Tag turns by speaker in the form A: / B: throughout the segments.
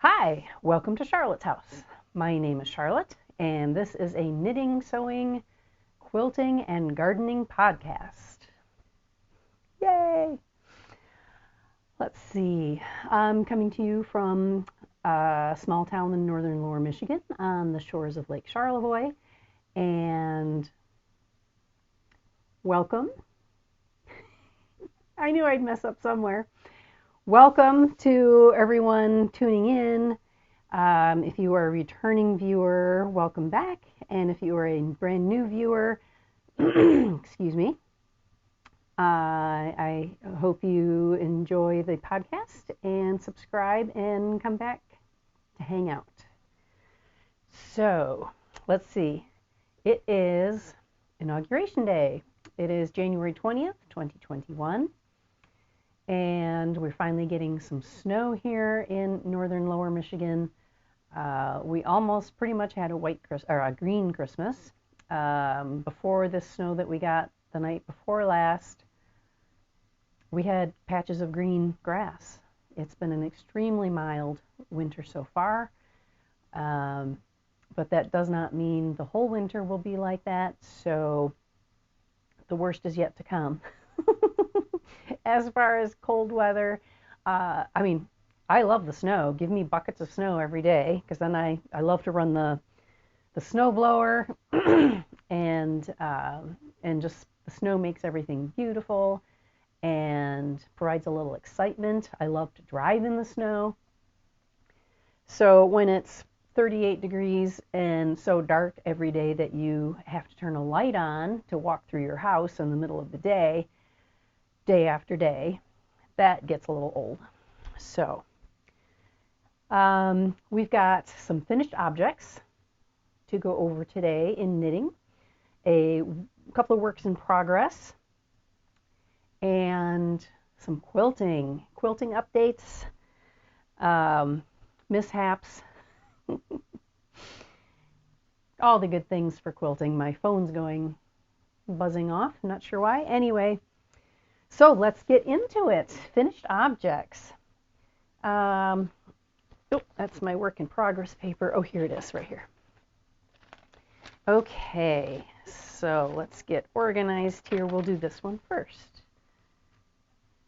A: Hi, welcome to Charlotte's house. My name is Charlotte, and this is a knitting, sewing, quilting, and gardening podcast. Yay! Let's see. I'm coming to you from a small town in northern Lower Michigan on the shores of Lake Charlevoix, and welcome. I knew I'd mess up somewhere. Welcome to everyone tuning in. If you are a returning viewer, welcome back. And if you are a brand new viewer, excuse me, I hope you enjoy the podcast and subscribe and come back to hang out. So, let's see. It is Inauguration Day. It is January 20th, 2021. And we're finally getting some snow here in northern Lower Michigan. We almost pretty much had a green Christmas. Before the snow that we got the night before last, we had patches of green grass. It's been an extremely mild winter so far, but that does not mean the whole winter will be like that, so the worst is yet to come. As far as cold weather, I love the snow. Give me buckets of snow every day, because then I love to run the snow blower, and just the snow makes everything beautiful and provides a little excitement. I love to drive in the snow. So when it's 38 degrees and so dark every day that you have to turn a light on to walk through your house in the middle of the day after day, that gets a little old. So we've got some finished objects to go over today in knitting, a couple of works in progress, and some quilting updates, mishaps, all the good things for quilting. My phone's buzzing off, I'm not sure why. Anyway, so let's get into it. Finished objects. Oh, that's my work in progress paper. Oh, here it is, right here. Okay, so let's get organized here. We'll do this one first.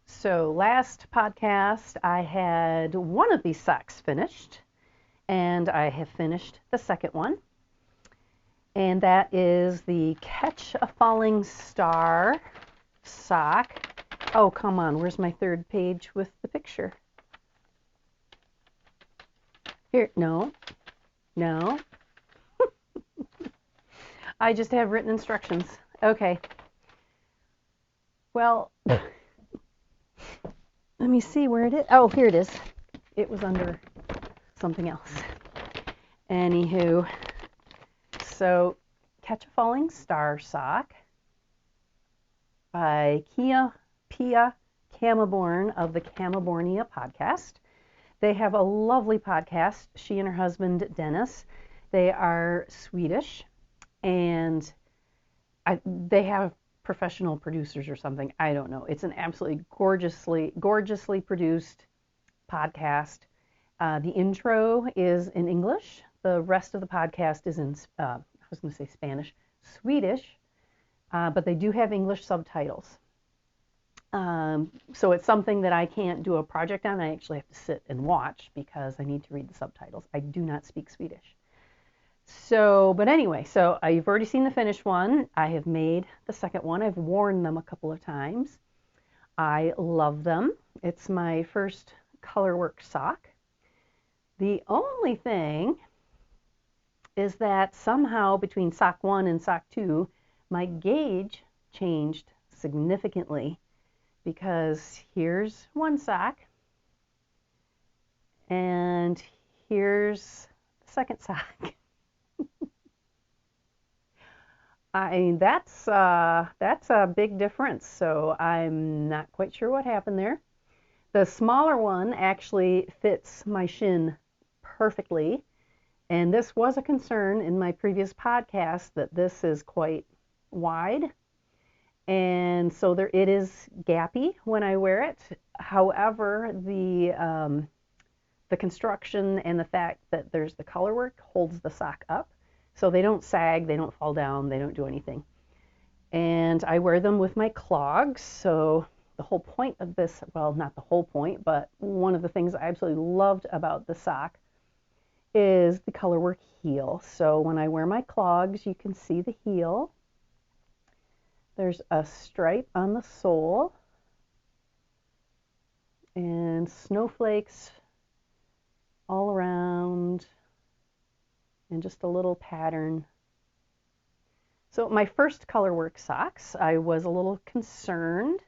A: So last podcast, I had one of these socks finished, and I have finished the second one. And that is the Catch a Falling Star sock. Oh, come on, where's my third page with the picture? Here, no. I just have written instructions. Okay. Well, let me see where it is. Oh, here it is. It was under something else. Anywho, so Catch a Falling Star sock by Pia Kammeborn of the Kammebornia podcast. They have a lovely podcast, she and her husband Dennis. They are Swedish, and they have professional producers or something. I don't know. It's an absolutely gorgeously produced podcast. The intro is in English. The rest of the podcast is in, I was going to say Spanish, Swedish, but they do have English subtitles. So it's something that I can't do a project on. I actually have to sit and watch because I need to read the subtitles. I do not speak Swedish. So, but anyway, so you've already seen the finished one. I have made the second one. I've worn them a couple of times. I love them. It's my first colorwork sock. The only thing is that somehow between sock 1 and sock 2, my gauge changed significantly, because here's one sock and here's the second sock. That's a big difference, so I'm not quite sure what happened there. The smaller one actually fits my shin perfectly, and this was a concern in my previous podcast, that this is quite wide, and so it is gappy when I wear it. However, the the construction and the fact that there's the color work holds the sock up. So they don't sag, they don't fall down, they don't do anything. And I wear them with my clogs. So the whole point of this, well, not the whole point, but one of the things I absolutely loved about the sock is the color work heel. So when I wear my clogs, you can see the heel. There's a stripe on the sole and snowflakes all around and just a little pattern. So my first color work socks, I was a little concerned.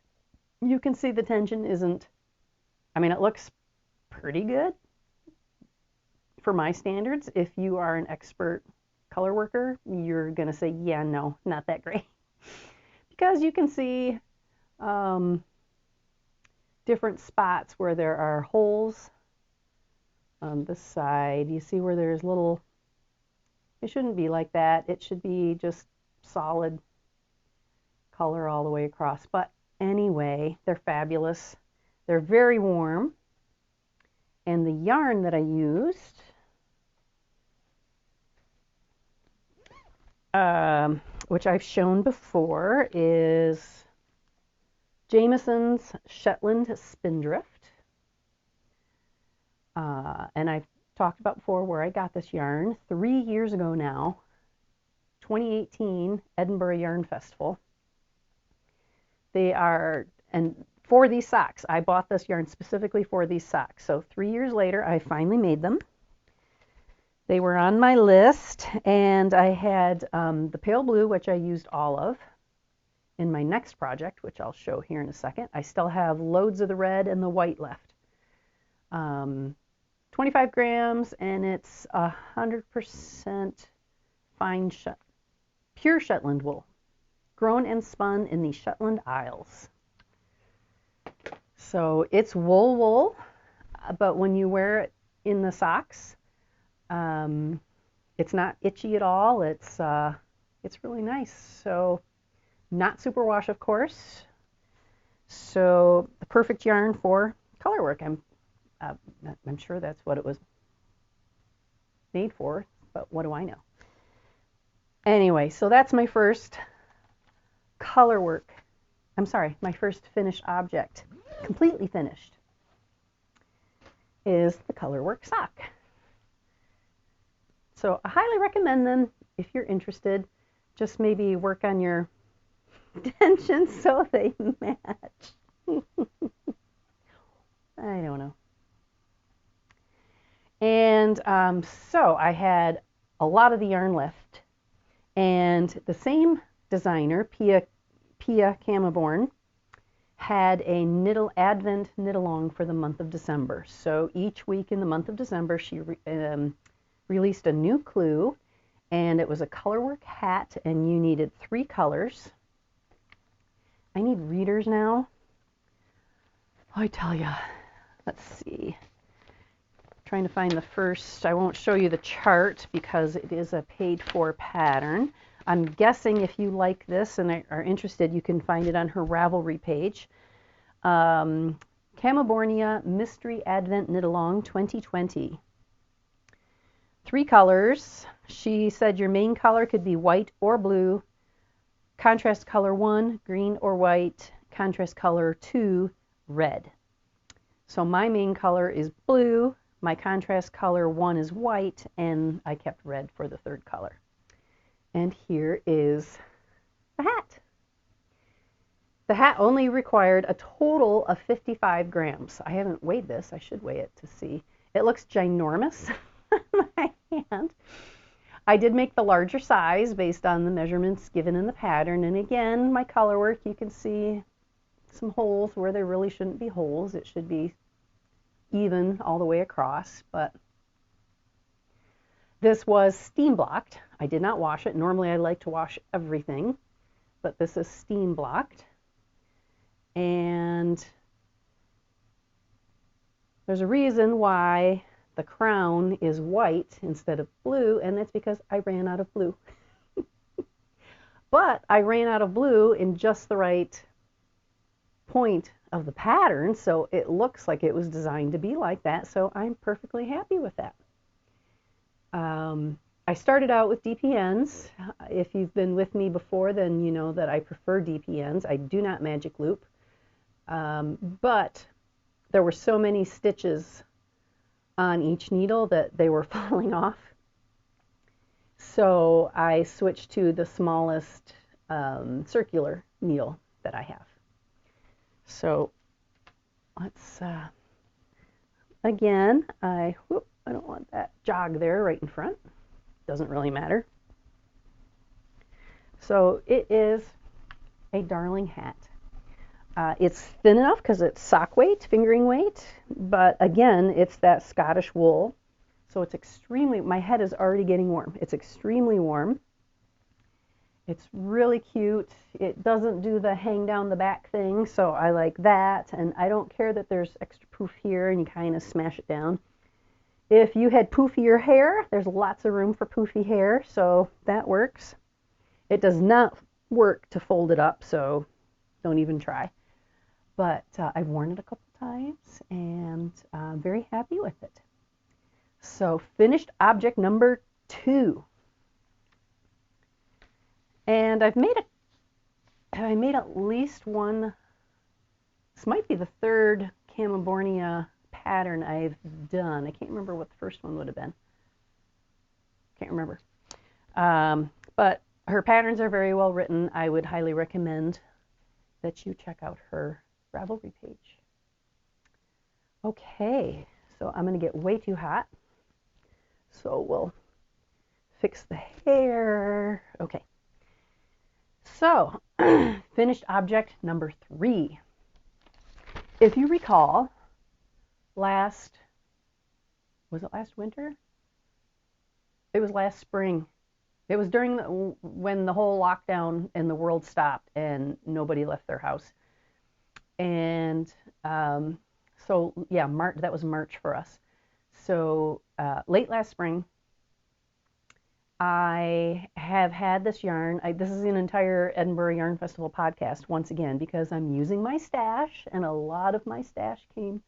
A: You can see the tension isn't, I mean, it looks pretty good for my standards. If you are an expert color worker, you're going to say, yeah, no, not that great. Because you can see different spots where there are holes on this side. You see where there's little, it shouldn't be like that. It should be just solid color all the way across. But anyway, they're fabulous. They're very warm. And the yarn that I used, which I've shown before, is Jamieson's Shetland Spindrift. And I've talked about before where I got this yarn 3 years ago now, 2018 Edinburgh Yarn Festival. They are, and for these socks, I bought this yarn specifically for these socks. So 3 years later, I finally made them. They were on my list, and I had the pale blue, which I used all of in my next project, which I'll show here in a second. I still have loads of the red and the white left. 25 grams, and it's 100% fine pure Shetland wool, grown and spun in the Shetland Isles. So it's wool, but when you wear it in the socks, it's not itchy at all. It's really nice. So not superwash, of course. So the perfect yarn for color work. I'm sure that's what it was made for, but what do I know? Anyway, so that's my first color work. I'm sorry, my first finished object, completely finished, is the color work sock. So I highly recommend them if you're interested. Just maybe work on your tensions so they match. I don't know. And so I had a lot of the yarn left, and the same designer, Pia Kammeborn, had a Advent Knitalong for the month of December. So each week in the month of December, she released a new clue, and it was a colorwork hat, and you needed 3 colors. I need readers now. I tell ya. Let's see. Trying to find the first. I won't show you the chart because it is a paid-for pattern. I'm guessing if you like this and are interested, you can find it on her Ravelry page. Kammebornia Mystery Advent Knitalong 2020. 3 colors. She said your main color could be white or blue. Contrast color 1, green or white. Contrast color 2, red. So my main color is blue. My contrast color 1 is white, and I kept red for the 3rd color. And here is the hat. The hat only required a total of 55 grams. I haven't weighed this. I should weigh it to see. It looks ginormous on my hand. I did make the larger size based on the measurements given in the pattern. And again, my color work, you can see some holes where there really shouldn't be holes. It should be even all the way across, but this was steam blocked. I did not wash it. Normally I like to wash everything, but this is steam blocked. And there's a reason why the crown is white instead of blue, and that's because I ran out of blue. But I ran out of blue in just the right point of the pattern, so it looks like it was designed to be like that, so I'm perfectly happy with that. I started out with DPNs. If you've been with me before, then you know that I prefer DPNs. I do not magic loop, but there were so many stitches on each needle that they were falling off. So I switched to the smallest circular needle that I have. So let's, again, I don't want that jog there right in front. Doesn't really matter. So it is a darling hat. It's thin enough because it's sock weight, fingering weight, but again, it's that Scottish wool. So it's extremely, my head is already getting warm. It's extremely warm. It's really cute. It doesn't do the hang down the back thing, so I like that. And I don't care that there's extra poof here and you kind of smash it down. If you had poofier hair, there's lots of room for poofy hair, so that works. It does not work to fold it up, so don't even try. But I've worn it a couple times, and I'm very happy with it. So finished object number 2. And I made at least one, this might be the third Kammeborn pattern I've done. I can't remember what the first one would have been. Can't remember. But her patterns are very well written. I would highly recommend that you check out her Ravelry page. Okay, so I'm going to get way too hot. So we'll fix the hair. Okay. So, finished object number 3. If you recall, was it last winter? It was last spring. It was during when the whole lockdown and the world stopped and nobody left their house. And so, yeah, that was March for us. So late last spring, I have had this yarn. This is an entire Edinburgh Yarn Festival podcast once again because I'm using my stash, and a lot of my stash came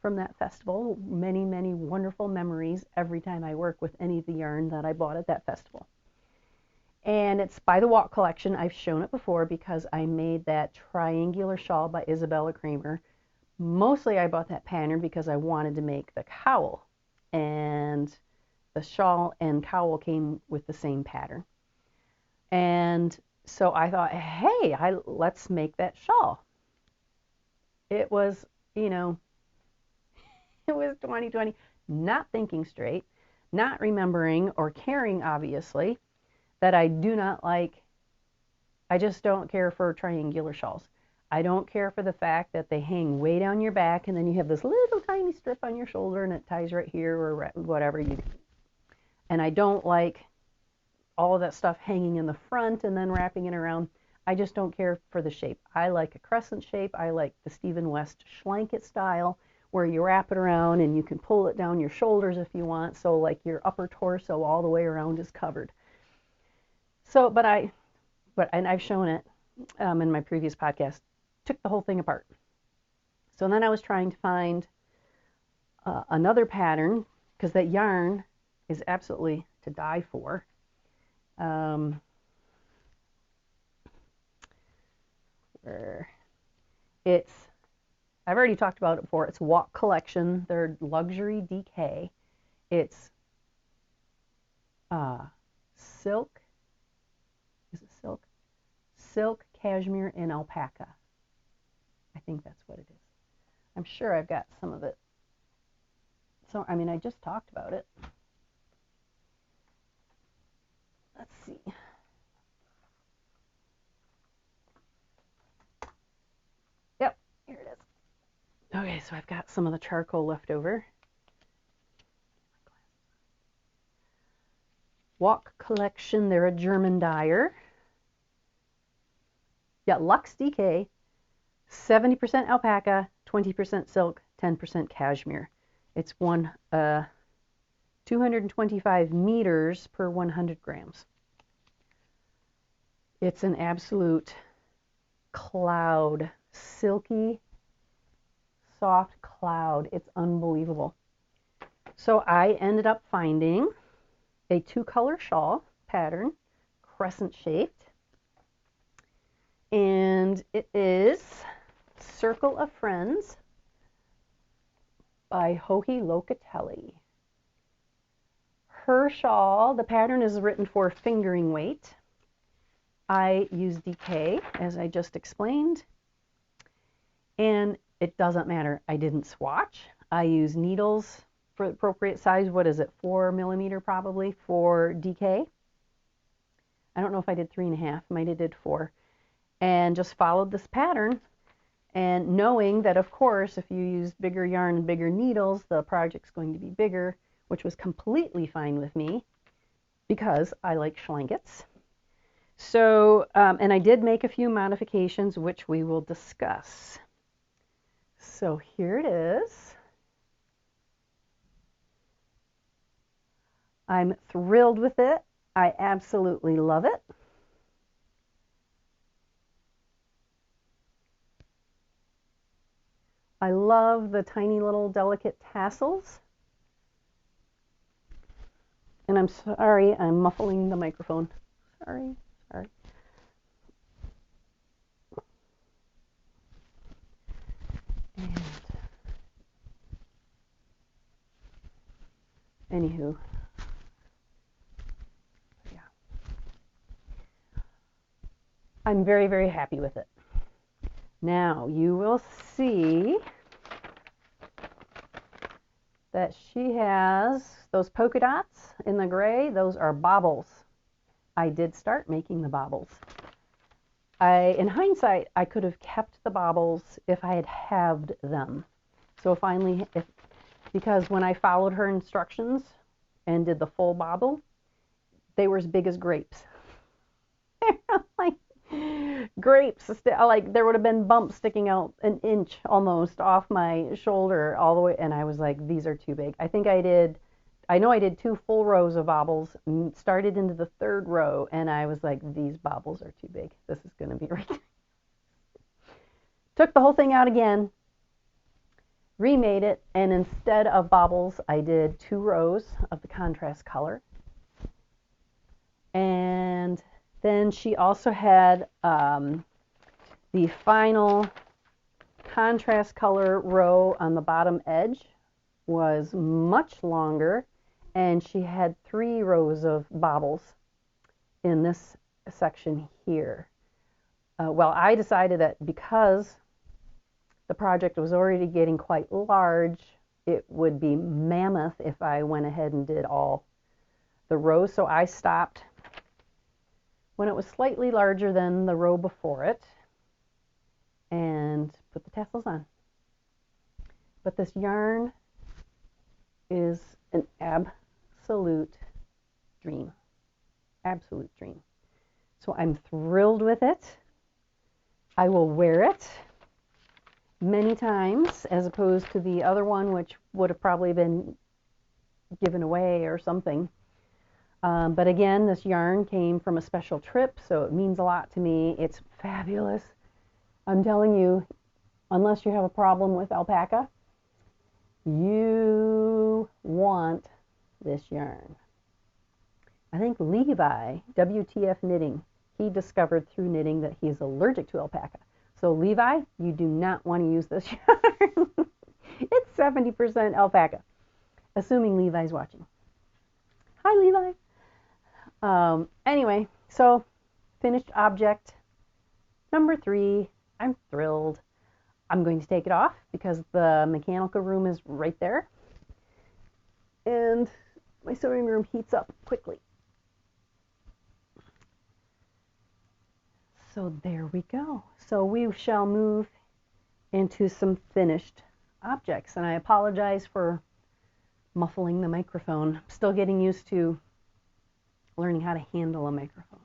A: from that festival. Many, many wonderful memories every time I work with any of the yarn that I bought at that festival. And it's by the Walk collection. I've shown it before because I made that triangular shawl by Isabella Kramer. Mostly I bought that pattern because I wanted to make the cowl, and the shawl and cowl came with the same pattern. And so I thought, hey, let's make that shawl. It was, it was 2020, not thinking straight, not remembering or caring, obviously, that I do not like, I just don't care for triangular shawls. I don't care for the fact that they hang way down your back and then you have this little tiny strip on your shoulder and it ties right here or whatever you do. And I don't like all of that stuff hanging in the front and then wrapping it around. I just don't care for the shape. I like a crescent shape. I like the Stephen West Schlanket style where you wrap it around and you can pull it down your shoulders if you want. So like your upper torso all the way around is covered. So, and I've shown it in my previous podcast, took the whole thing apart. So then I was trying to find another pattern because that yarn is absolutely to die for. Where I've already talked about it before. It's Walk collection. Their luxury DK. It's silk. Is it silk? Silk, cashmere, and alpaca. I think that's what it is. I'm sure I've got some of it. So, I mean, I just talked about it. Let's see. Yep, here it is. Okay, so I've got some of the charcoal left over. Walk collection, they're a German dyer. Yeah, Luxe DK, 70% alpaca, 20% silk, 10% cashmere. It's 225 meters per 100 grams. It's an absolute cloud, silky, soft cloud. It's unbelievable. So I ended up finding a 2-color shawl pattern, crescent shaped, and it is Circle of Friends by Locatelli. Her shawl, the pattern is written for fingering weight. I use DK, as I just explained, and it doesn't matter. I didn't swatch. I use needles for the appropriate size. What is it, 4 millimeter probably for DK? I don't know if I did 3.5. Might have did 4. And just followed this pattern, and knowing that, of course, if you use bigger yarn and bigger needles, the project's going to be bigger, which was completely fine with me because I like schlankets. So, and I did make a few modifications, which we will discuss. So here it is. I'm thrilled with it. I absolutely love it. I love the tiny little delicate tassels. And I'm sorry, I'm muffling the microphone. Sorry. And anywho, yeah. I'm very, very happy with it. Now you will see that she has those polka dots in the gray. Those are baubles. I did start making the baubles. In hindsight, I could have kept the baubles if I had halved them. So finally, because when I followed her instructions and did the full bauble, they were as big as grapes. Like grapes, like there would have been bumps sticking out an inch almost off my shoulder all the way, and I was like, these are too big. I know I did 2 full rows of baubles, started into the 3rd row, and I was like, these baubles are too big. This is going to be right. Took the whole thing out again, remade it, and instead of baubles, I did 2 rows of the contrast color. And then she also had the final contrast color row on the bottom edge was much longer, and she had 3 rows of baubles in this section here. Well, I decided that because the project was already getting quite large, it would be mammoth if I went ahead and did all the rows, so I stopped when it was slightly larger than the row before it and put the tassels on. But this yarn is an absolute dream. Absolute dream. So I'm thrilled with it. I will wear it many times as opposed to the other one, which would have probably been given away or something. But again, this yarn came from a special trip, so it means a lot to me. It's fabulous. I'm telling you, unless you have a problem with alpaca, you want this yarn. I think Levi, WTF Knitting, he discovered through knitting that he's allergic to alpaca. So Levi, you do not want to use this yarn. It's 70% alpaca, assuming Levi's watching. Hi, Levi. Anyway, so finished object number 3. I'm thrilled. I'm going to take it off because the mechanical room is right there. And my sewing room heats up quickly. So there we go. So we shall move into some finished objects. And I apologize for muffling the microphone. I'm still getting used to learning how to handle a microphone.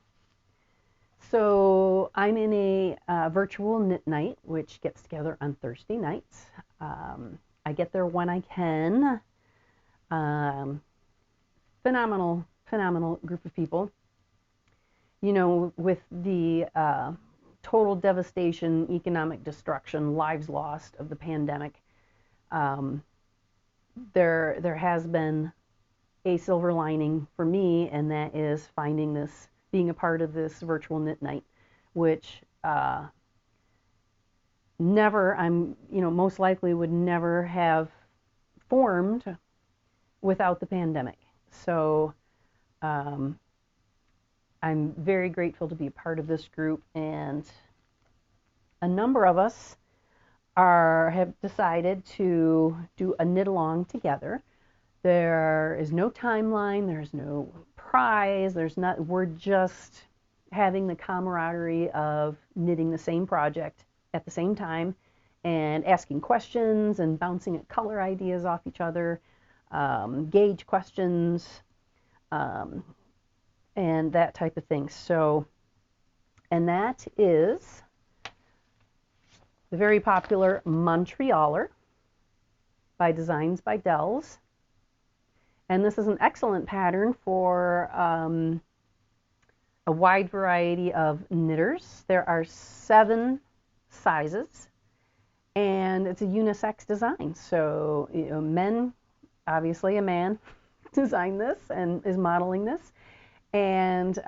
A: So I'm in a virtual knit night, which gets together on Thursday nights. I get there when I can. Phenomenal group of people. You know, with the total devastation, economic destruction, lives lost of the pandemic, there has been a silver lining for me, and that is finding this, being a part of this virtual knit night, which most likely would never have formed without the pandemic. So I'm very grateful to be a part of this group, and a number of us have decided to do a knit along together. There is no timeline, there's no prize, we're just having the camaraderie of knitting the same project at the same time and asking questions and bouncing color ideas off each other, gauge questions, and that type of thing. So, and that is the very popular Montrealer by Designs by Delz. And this is an excellent pattern for a wide variety of knitters. There are 7 sizes, and it's a unisex design. So, men, obviously a man designed this and is modeling this. And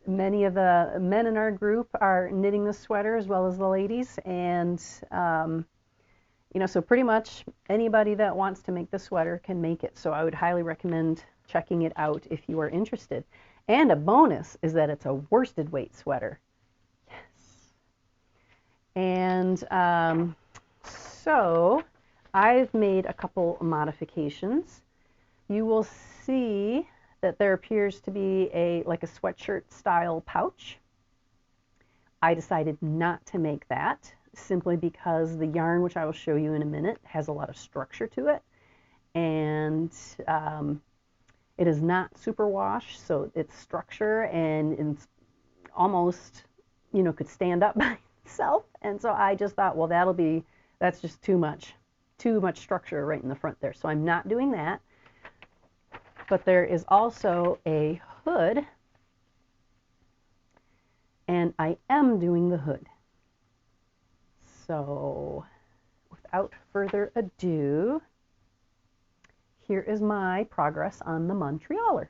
A: many of the men in our group are knitting this sweater, as well as the ladies. And so pretty much anybody that wants to make the sweater can make it. So I would highly recommend checking it out if you are interested. And a bonus is that it's a worsted weight sweater. Yes. And so I've made a couple modifications. You will see that there appears to be like a sweatshirt style pouch. I decided not to make that simply because the yarn, which I will show you in a minute, has a lot of structure to it, and it is not superwash, so it's structure, and it's almost, could stand up by itself. And so I just thought, well, that's just too much structure right in the front there. So I'm not doing that. But there is also a hood, and I am doing the hood. So without further ado, here is my progress on the Montrealer.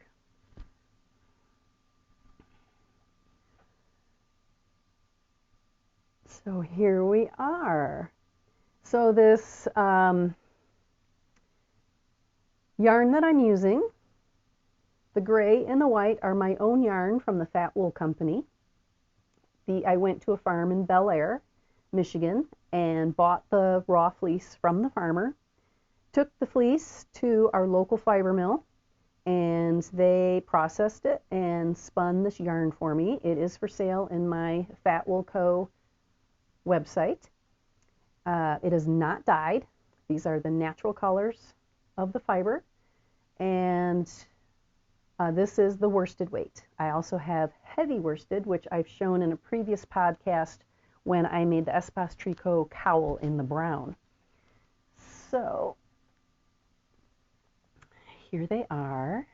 A: So here we are. So this yarn that I'm using, the gray and the white, are my own yarn from the Fat Wool Company. I went to a farm in Bel Air, Michigan, and bought the raw fleece from the farmer. Took the fleece to our local fiber mill, and they processed it and spun this yarn for me. It is for sale in my Fat Wool Co. website. It is not dyed. These are the natural colors of the fiber, and this is the worsted weight. I also have heavy worsted, which I've shown in a previous podcast when I made the Espace Tricot cowl in the brown. So here they are.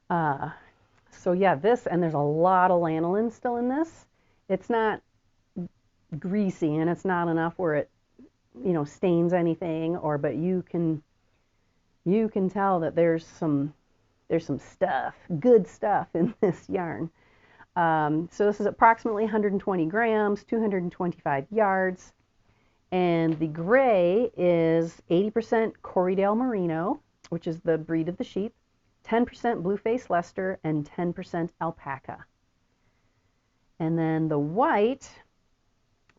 A: So yeah, and there's a lot of lanolin still in this. It's not greasy, and it's not enough where it, stains anything, but you can tell that there's some stuff, good stuff in this yarn. So this is approximately 120 grams, 225 yards, and the gray is 80% Corriedale Merino, which is the breed of the sheep, 10% Blueface Leicester, and 10% alpaca. And then the white,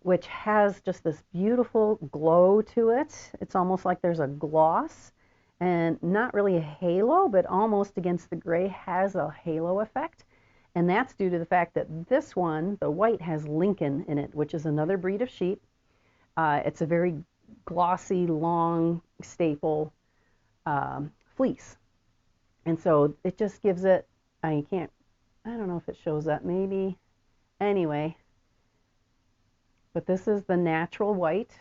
A: which has just this beautiful glow to it. It's almost like there's a gloss, and not really a halo, but almost against the gray has a halo effect. And that's due to the fact that this one, the white, has Lincoln in it, which is another breed of sheep. It's a very glossy, long staple fleece. And so it just gives it, I don't know if it shows up, maybe. Anyway, but this is the natural white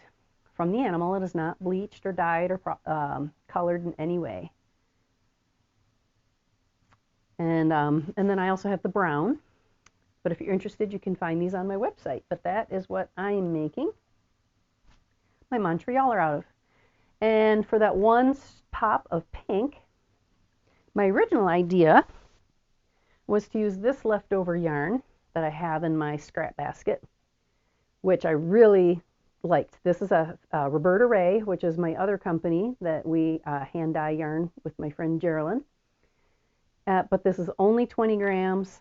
A: from the animal. It is not bleached or dyed or colored in any way. And then I also have the brown. But if you're interested, you can find these on my website. But that is what I'm making. my Montrealer out of. And for that one pop of pink, my original idea was to use this leftover yarn that I have in my scrap basket, which I really liked. This is a Roberta Ray, which is my other company that we hand dye yarn with my friend Geraldine. But this is only 20 grams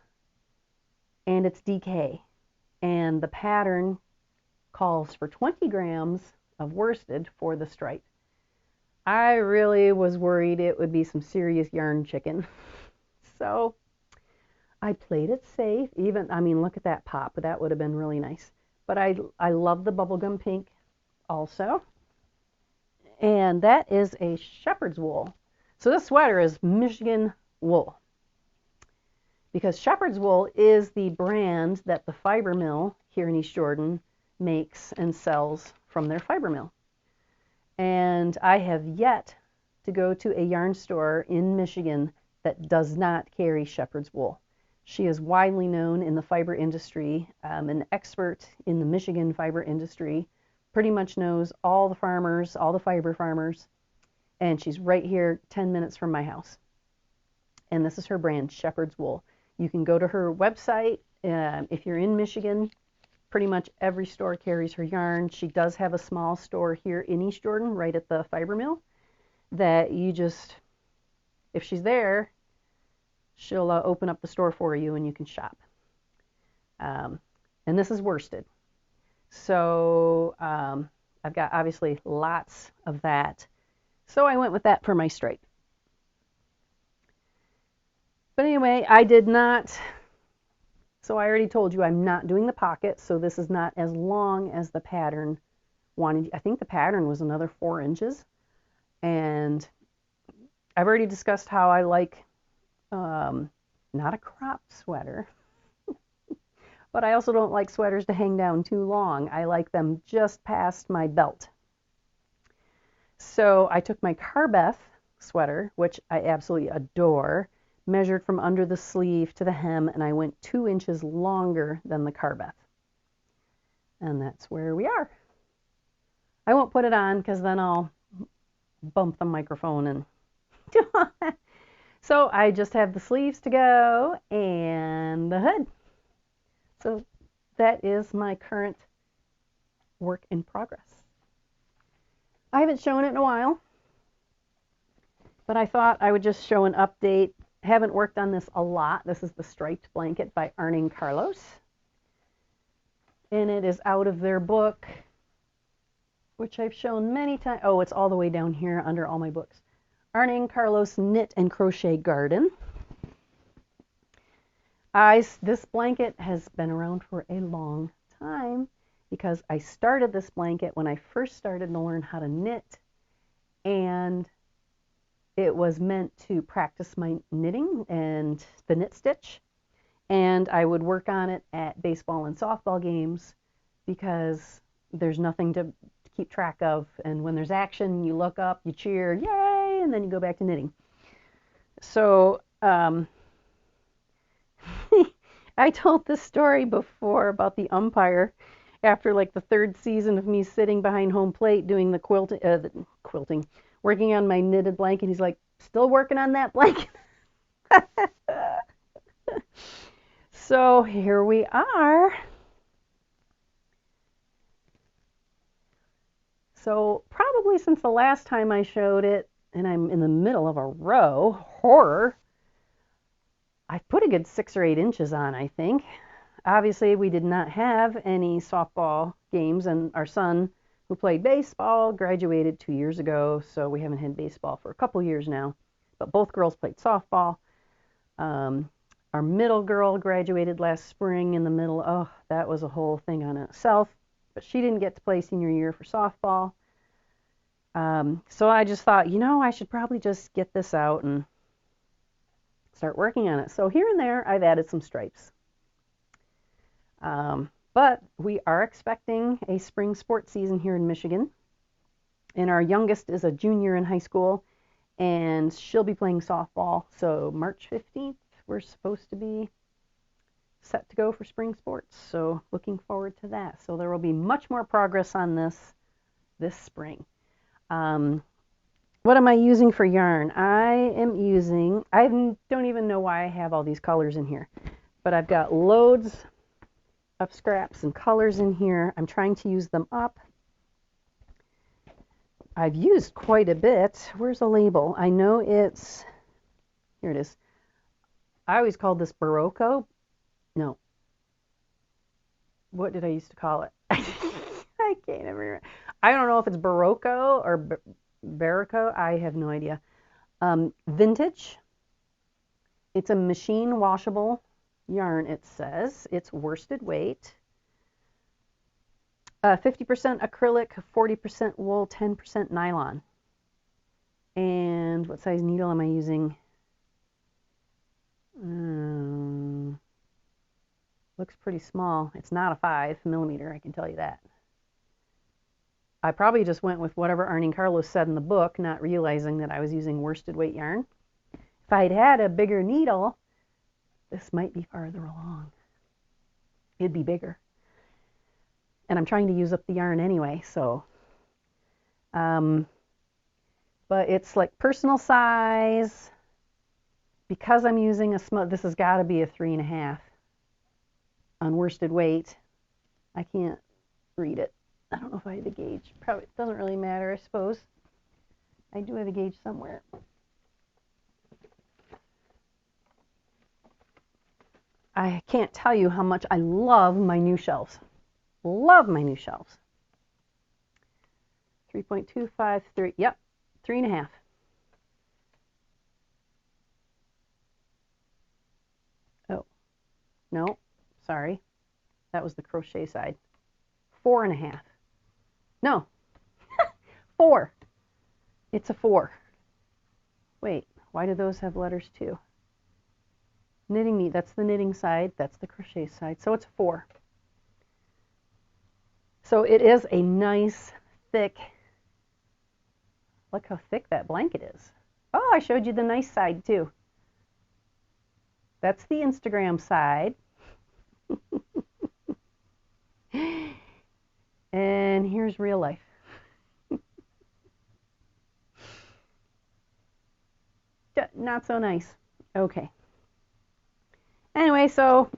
A: and it's DK. And the pattern calls for 20 grams of worsted for the stripe. I really was worried it would be some serious yarn chicken. So I played it safe. Even, I mean, look at that pop. That would have been really nice. But I love the bubblegum pink also. And that is a shepherd's wool. So this sweater is Michigan wool. Because shepherd's wool is the brand that the fiber mill here in East Jordan makes and sells from their fiber mill. And I have yet to go to a yarn store in Michigan that does not carry shepherd's wool. She is widely known in the fiber industry, an expert in the Michigan fiber industry, pretty much knows all the farmers, all the fiber farmers, and she's right here 10 minutes from my house. And this is her brand, Shepherd's Wool. You can go to her website. If you're in Michigan, pretty much every store carries her yarn. She does have a small store here in East Jordan, right at the fiber mill, that you just, if she's there, she'll open up the store for you and you can shop. And this is worsted. So I've got obviously lots of that. So I went with that for my stripe. But anyway, I did not, so I already told you I'm not doing the pocket, so this is not as long as the pattern wanted. I think the pattern was another 4 inches. And I've already discussed how I like not a crop sweater, but I also don't like sweaters to hang down too long. I like them just past my belt. So I took my Carbeth sweater, which I absolutely adore, measured from under the sleeve to the hem, and I went 2 inches longer than the Carbeth. And that's where we are. I won't put it on because then I'll bump the microphone and so I just have the sleeves to go and the hood. So that is my current work in progress. I haven't shown it in a while, but I thought I would just show an update. Haven't worked on this a lot. This is the Striped Blanket by Arning Carlos. And it is out of their book, which I've shown many times. Oh, it's all the way down here under all my books. Arning Carlos Knit and Crochet Garden. This blanket has been around for a long time because I started this blanket when I first started to learn how to knit, and it was meant to practice my knitting and the knit stitch, and I would work on it at baseball and softball games because there's nothing to keep track of, and when there's action, you look up, you cheer, yay, and then you go back to knitting. So I told this story before about the umpire after like the 3rd season of me sitting behind home plate doing the quilting, working on my knitted blanket. He's like, still working on that blanket. So here we are. So probably since the last time I showed it, and I'm in the middle of a row, horror, I put a good 6 or 8 inches on, I think. Obviously, we did not have any softball games, and our son, who played baseball, graduated 2 years ago, so we haven't had baseball for a couple years now. But both girls played softball. Our middle girl graduated last spring in the middle. Oh, that was a whole thing on itself. But she didn't get to play senior year for softball. So I just thought, you know, I should probably just get this out and start working on it. So here and there, I've added some stripes. But we are expecting a spring sports season here in Michigan. And our youngest is a junior in high school, and she'll be playing softball. So March 15th, we're supposed to be set to go for spring sports. So looking forward to that. So there will be much more progress on this this spring. What am I using for yarn? I don't even know why I have all these colors in here, but I've got loads of scraps and colors in here. I'm trying to use them up. I've used quite a bit. Where's the label? I know it's, here it is. I always called this Barocco. No. What did I used to call it? I can't even remember. I don't know if it's Barocco or Barocco. I have no idea. Vintage. It's a machine washable yarn, it says. It's worsted weight. 50% acrylic, 40% wool, 10% nylon. And what size needle am I using? Looks pretty small. It's not a 5mm, I can tell you that. I probably just went with whatever Arnie and Carlos said in the book, not realizing that I was using worsted weight yarn. If I'd had a bigger needle, this might be farther along. It'd be bigger. And I'm trying to use up the yarn anyway, so. But it's like personal size. Because I'm using a small, this has got to be a 3.5 on worsted weight. I can't read it. I don't know if I have a gauge. Probably it doesn't really matter, I suppose. I do have a gauge somewhere. I can't tell you how much I love my new shelves. Love my new shelves. 3.253. Yep, 3.5. Oh, no, sorry. That was the crochet side. 4.5. No, 4. It's a 4. Wait, why do those have letters too? Knitting neat, that's the knitting side, that's the crochet side, so it's a 4. So it is a nice, thick, look how thick that blanket is. Oh, I showed you the nice side too. That's the Instagram side. And here's real life. Not so nice. Okay. Anyway, so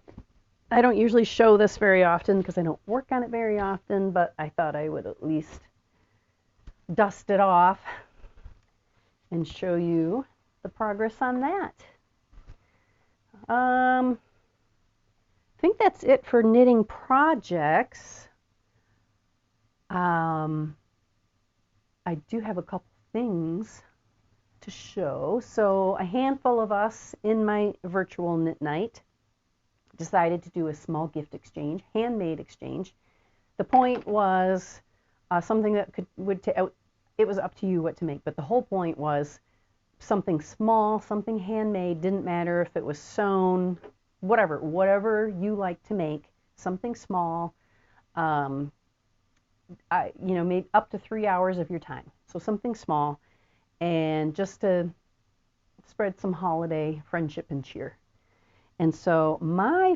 A: I don't usually show this very often because I don't work on it very often, but I thought I would at least dust it off and show you the progress on that. I think that's it for knitting projects. I do have a couple things to show. So a handful of us in my virtual knit night decided to do a small gift exchange, handmade exchange. The point was something that it was up to you what to make, but the whole point was something small, something handmade, didn't matter if it was sewn, whatever you like to make, something small, made up to 3 hours of your time. So something small, and just to spread some holiday friendship and cheer. And so my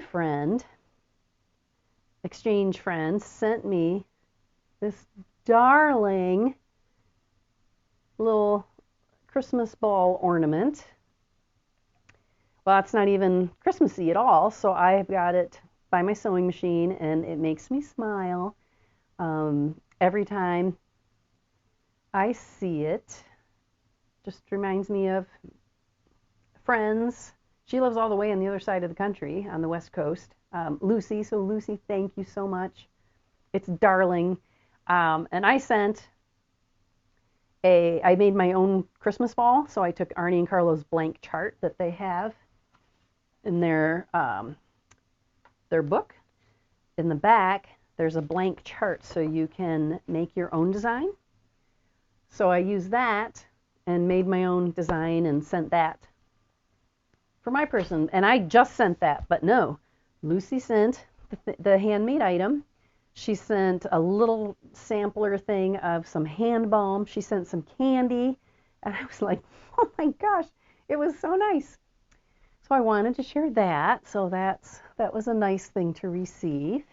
A: exchange friend, sent me this darling little Christmas ball ornament. Well, it's not even Christmassy at all, so I've got it by my sewing machine, and it makes me smile every time I see it. Just reminds me of friends. She lives all the way on the other side of the country, on the West Coast. Lucy, so Lucy, thank you so much. It's darling. And I made my own Christmas ball, so I took Arnie and Carlo's blank chart that they have in their book. In the back, there's a blank chart, so you can make your own design. So I used that and made my own design and sent that for my person. And I just sent that, but no, Lucy sent the handmade item. She sent a little sampler thing of some hand balm. She sent some candy. And I was like, oh my gosh, it was so nice. So I wanted to share that. So that was a nice thing to receive.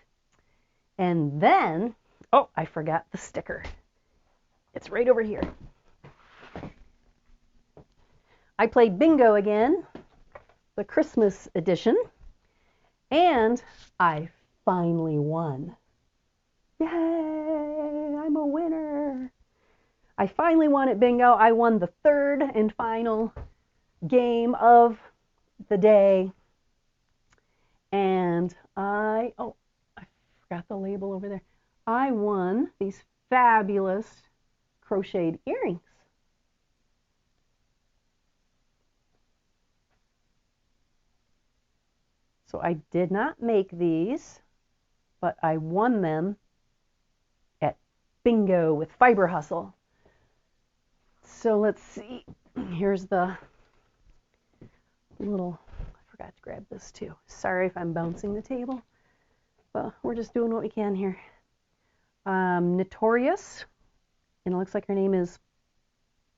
A: And then, oh, I forgot the sticker. It's right over here. I played bingo again, the Christmas edition, and I finally won. Yay! I'm a winner. I finally won at bingo. I won the third and final game of the day. And I forgot the label over there. I won these fabulous crocheted earrings. So I did not make these, but I won them at bingo with Fiber Hustle. So let's see. Here's the little, I forgot to grab this too. Sorry if I'm bouncing the table, but we're just doing what we can here. Notorious, and it looks like her name is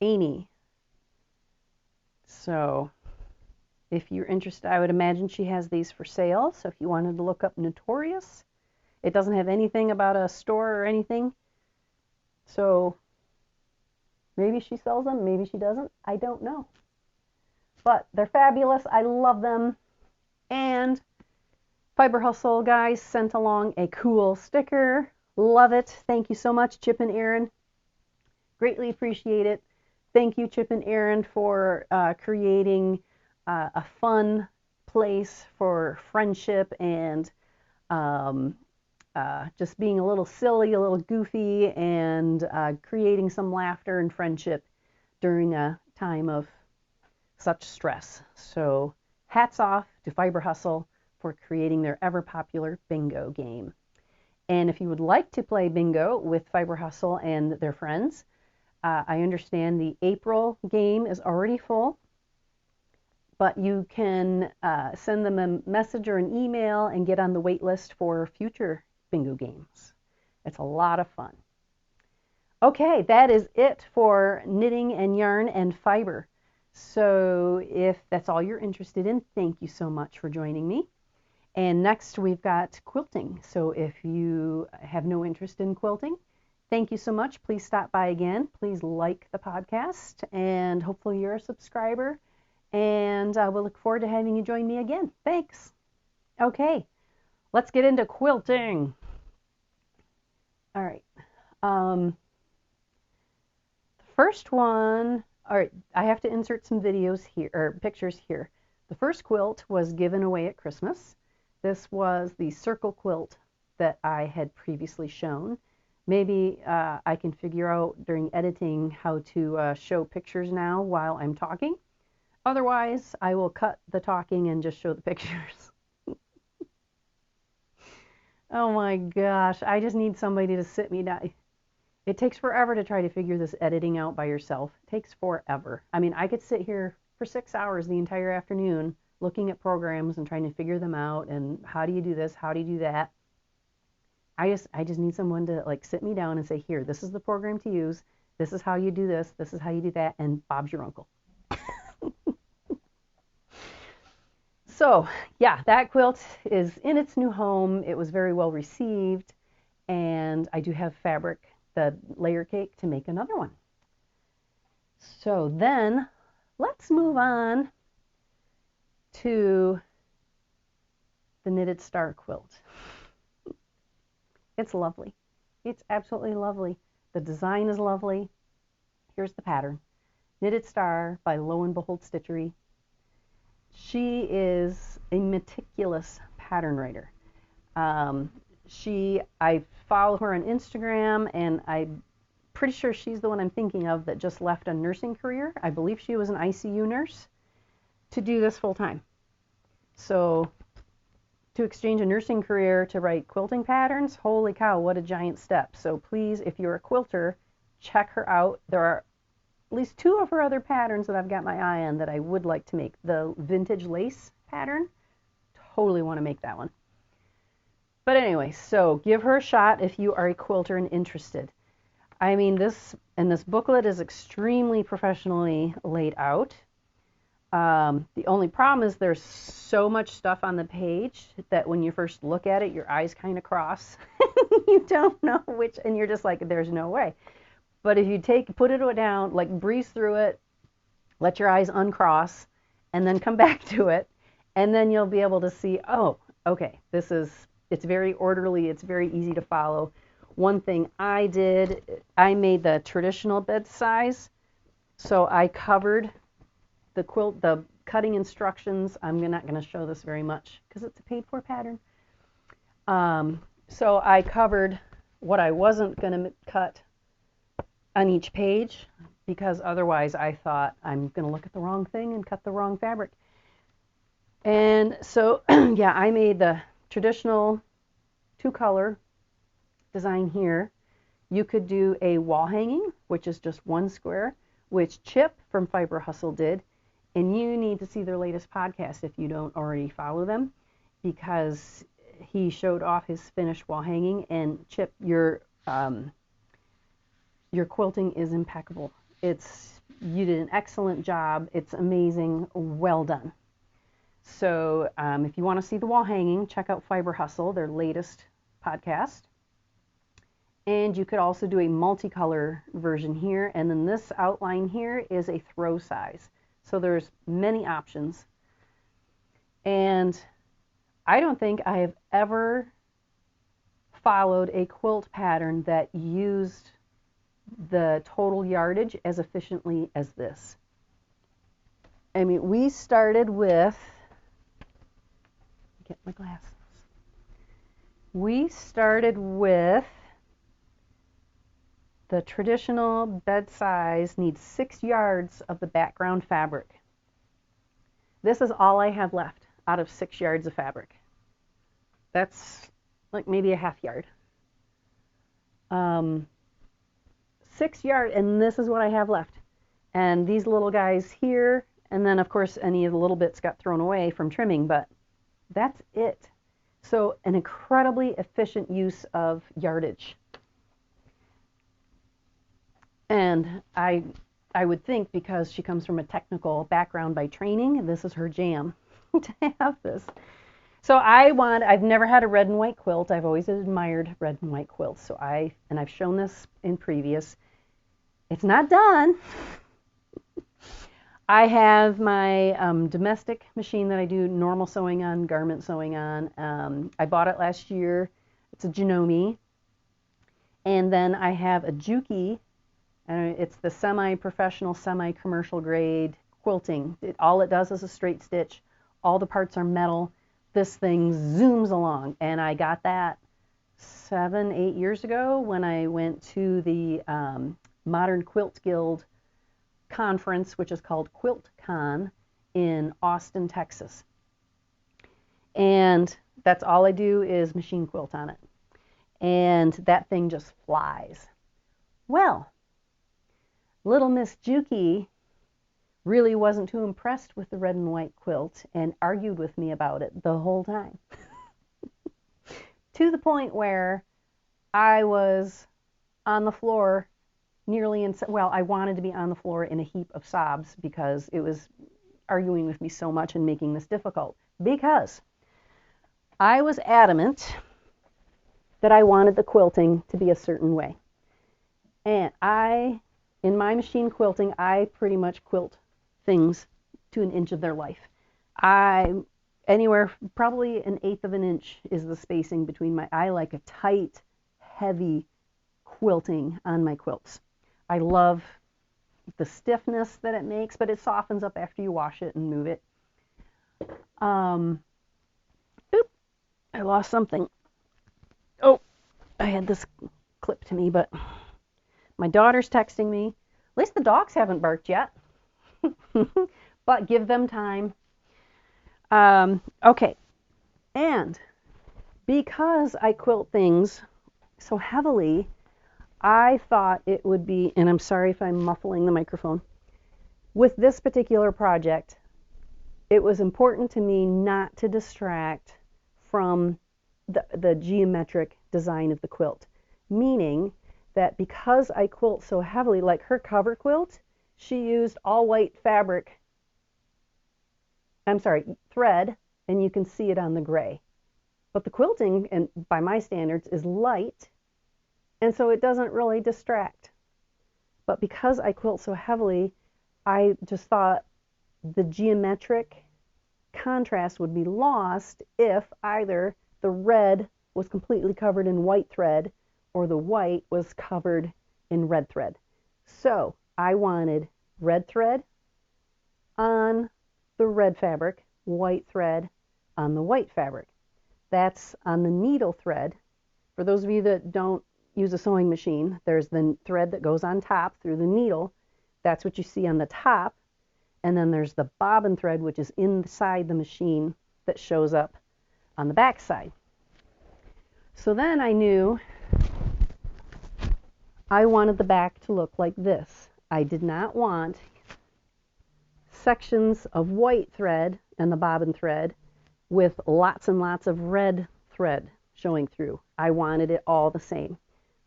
A: Amy. So if you're interested, I would imagine she has these for sale. So if you wanted to look up Notorious, it doesn't have anything about a store or anything. So maybe she sells them, maybe she doesn't. I don't know. But they're fabulous. I love them. And Fiber Hustle guys sent along a cool sticker. Love it. Thank you so much, Chip and Aaron. Greatly appreciate it. Thank you, Chip and Aaron, for creating a fun place for friendship and just being a little silly, a little goofy, and creating some laughter and friendship during a time of such stress. So hats off to Fiber Hustle for creating their ever-popular bingo game. And if you would like to play bingo with Fiber Hustle and their friends, I understand the April game is already full, but you can send them a message or an email and get on the wait list for future bingo games. It's a lot of fun. Okay, that is it for knitting and yarn and fiber. So if that's all you're interested in, thank you so much for joining me. And next we've got quilting. So if you have no interest in quilting, thank you so much. Please stop by again. Please like the podcast, and hopefully you're a subscriber. And we'll look forward to having you join me again. Thanks. Okay, let's get into quilting. All right. The first one, all right, I have to insert some videos here, or pictures here. The first quilt was given away at Christmas. This was the circle quilt that I had previously shown. Maybe I can figure out during editing how to show pictures now while I'm talking. Otherwise, I will cut the talking and just show the pictures. Oh my gosh, I just need somebody to sit me down. It takes forever to try to figure this editing out by yourself. It takes forever. I mean, I could sit here for 6 hours the entire afternoon looking at programs and trying to figure them out, and how do you do this, how do you do that. I just need someone to like sit me down and say, here, this is the program to use, this is how you do this is how you do that, and Bob's your uncle. So yeah, that quilt is in its new home. It was very well received, and I do have fabric, the layer cake, to make another one. So then let's move on to the knitted star quilt. It's lovely. It's absolutely lovely. The design is lovely. Here's the pattern. Knitted Star by Lo and Behold Stitchery. She is a meticulous pattern writer. I follow her on Instagram, and I'm pretty sure she's the one I'm thinking of that just left a nursing career. I believe she was an ICU nurse to do this full time. So to exchange a nursing career to write quilting patterns, holy cow, what a giant step. So please, if you're a quilter, check her out. There are at least 2 of her other patterns that I've got my eye on that I would like to make. The vintage lace pattern, totally want to make that one. But anyway, so give her a shot if you are a quilter and interested. I mean, this booklet is extremely professionally laid out. The only problem is there's so much stuff on the page that when you first look at it, your eyes kind of cross. You don't know which, and you're just like, there's no way. But if you put it down, like breeze through it, let your eyes uncross, and then come back to it, and then you'll be able to see, oh, okay, it's very orderly, it's very easy to follow. One thing I did, I made the traditional bed size, so I covered the quilt, the cutting instructions. I'm not going to show this very much because it's a paid-for pattern. So I covered what I wasn't going to cut on each page, because otherwise I thought I'm going to look at the wrong thing and cut the wrong fabric. And so, yeah, I made the traditional 2-color design here. You could do a wall hanging, which is just 1 square, which Chip from Fiber Hustle did. And you need to see their latest podcast if you don't already follow them, because he showed off his finished wall hanging. And Chip, your quilting is impeccable. You did an excellent job. It's amazing. Well done. So if you want to see the wall hanging, check out Fiber Hustle, their latest podcast. And you could also do a multicolor version here. And then this outline here is a throw size. So there's many options. And I don't think I have ever followed a quilt pattern that used the total yardage as efficiently as this. I mean, we started with, get my glasses. We started with the traditional bed size needs 6 yards of the background fabric. This is all I have left out of 6 yards of fabric. That's like maybe a half yard. 6 yards, and this is what I have left. And these little guys here, and then of course any of the little bits got thrown away from trimming, but that's it. So an incredibly efficient use of yardage. And I would think, because she comes from a technical background by training, this is her jam to have this. So I've never had a red and white quilt. I've always admired red and white quilts. So I've shown this in previous. It's not done. I have my domestic machine that I do normal sewing on, garment sewing on. I bought it last year. It's a Janome. And then I have a Juki. It's the semi-professional, semi-commercial grade quilting. All it does is a straight stitch. All the parts are metal. This thing zooms along. And I got that 7-8 years ago when I went to the Modern Quilt Guild conference, which is called QuiltCon in Austin, Texas. And that's all I do is machine quilt on it. And that thing just flies. Well, little Miss Juki really wasn't too impressed with the red and white quilt and argued with me about it the whole time. To the point where I was on the floor I wanted to be on the floor in a heap of sobs because it was arguing with me so much and making this difficult. Because I was adamant that I wanted the quilting to be a certain way. And in my machine quilting, I pretty much quilt things to an inch of their life. Anywhere, probably 1/8 of an inch is the spacing between I like a tight, heavy quilting on my quilts. I love the stiffness that it makes, but it softens up after you wash it and move it. Oop, I lost something. Oh, I had this clip to me, but my daughter's texting me. At least the dogs haven't barked yet. But give them time. Okay. And because I quilt things so heavily, I thought it would be, and I'm sorry if I'm muffling the microphone, with this particular project, it was important to me not to distract from the geometric design of the quilt. Meaning that because I quilt so heavily, like her cover quilt, she used all white fabric, thread, and you can see it on the gray. But the quilting, and by my standards, is light, and so it doesn't really distract. But because I quilt so heavily, I just thought the geometric contrast would be lost if either the red was completely covered in white thread or the white was covered in red thread. So I wanted red thread on the red fabric, white thread on the white fabric. That's on the needle thread. For those of you that don't use a sewing machine, there's the thread that goes on top through the needle. That's what you see on the top. And then there's the bobbin thread, which is inside the machine that shows up on the back side. So then I knew I wanted the back to look like this. I did not want sections of white thread and the bobbin thread with lots and lots of red thread showing through. I wanted it all the same.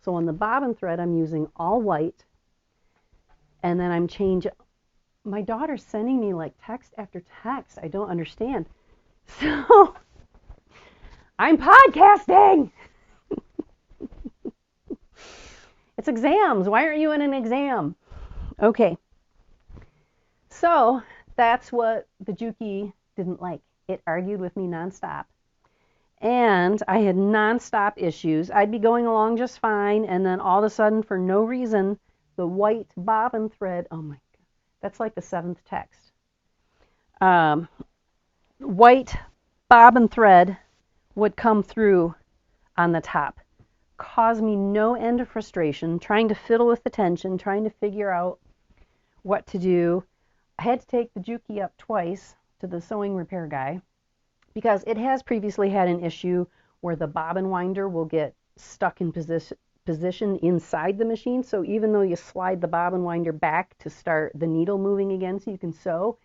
A: So on the bobbin thread, I'm using all white, and then I'm changing. My daughter's sending me like text after text. I don't understand. So I'm podcasting. It's exams. Why aren't you in an exam? Okay. So that's what the Juki didn't like. It argued with me nonstop. And I had nonstop issues. I'd be going along just fine, and then all of a sudden, for no reason, the white bobbin thread, oh my God, that's like the 7th text. White bobbin thread would come through on the top. Cause me no end of frustration, trying to fiddle with the tension, trying to figure out what to do. I had to take the Juki up twice to the sewing repair guy because it has previously had an issue where the bobbin winder will get stuck in position inside the machine. So even though you slide the bobbin winder back to start the needle moving again so you can sew,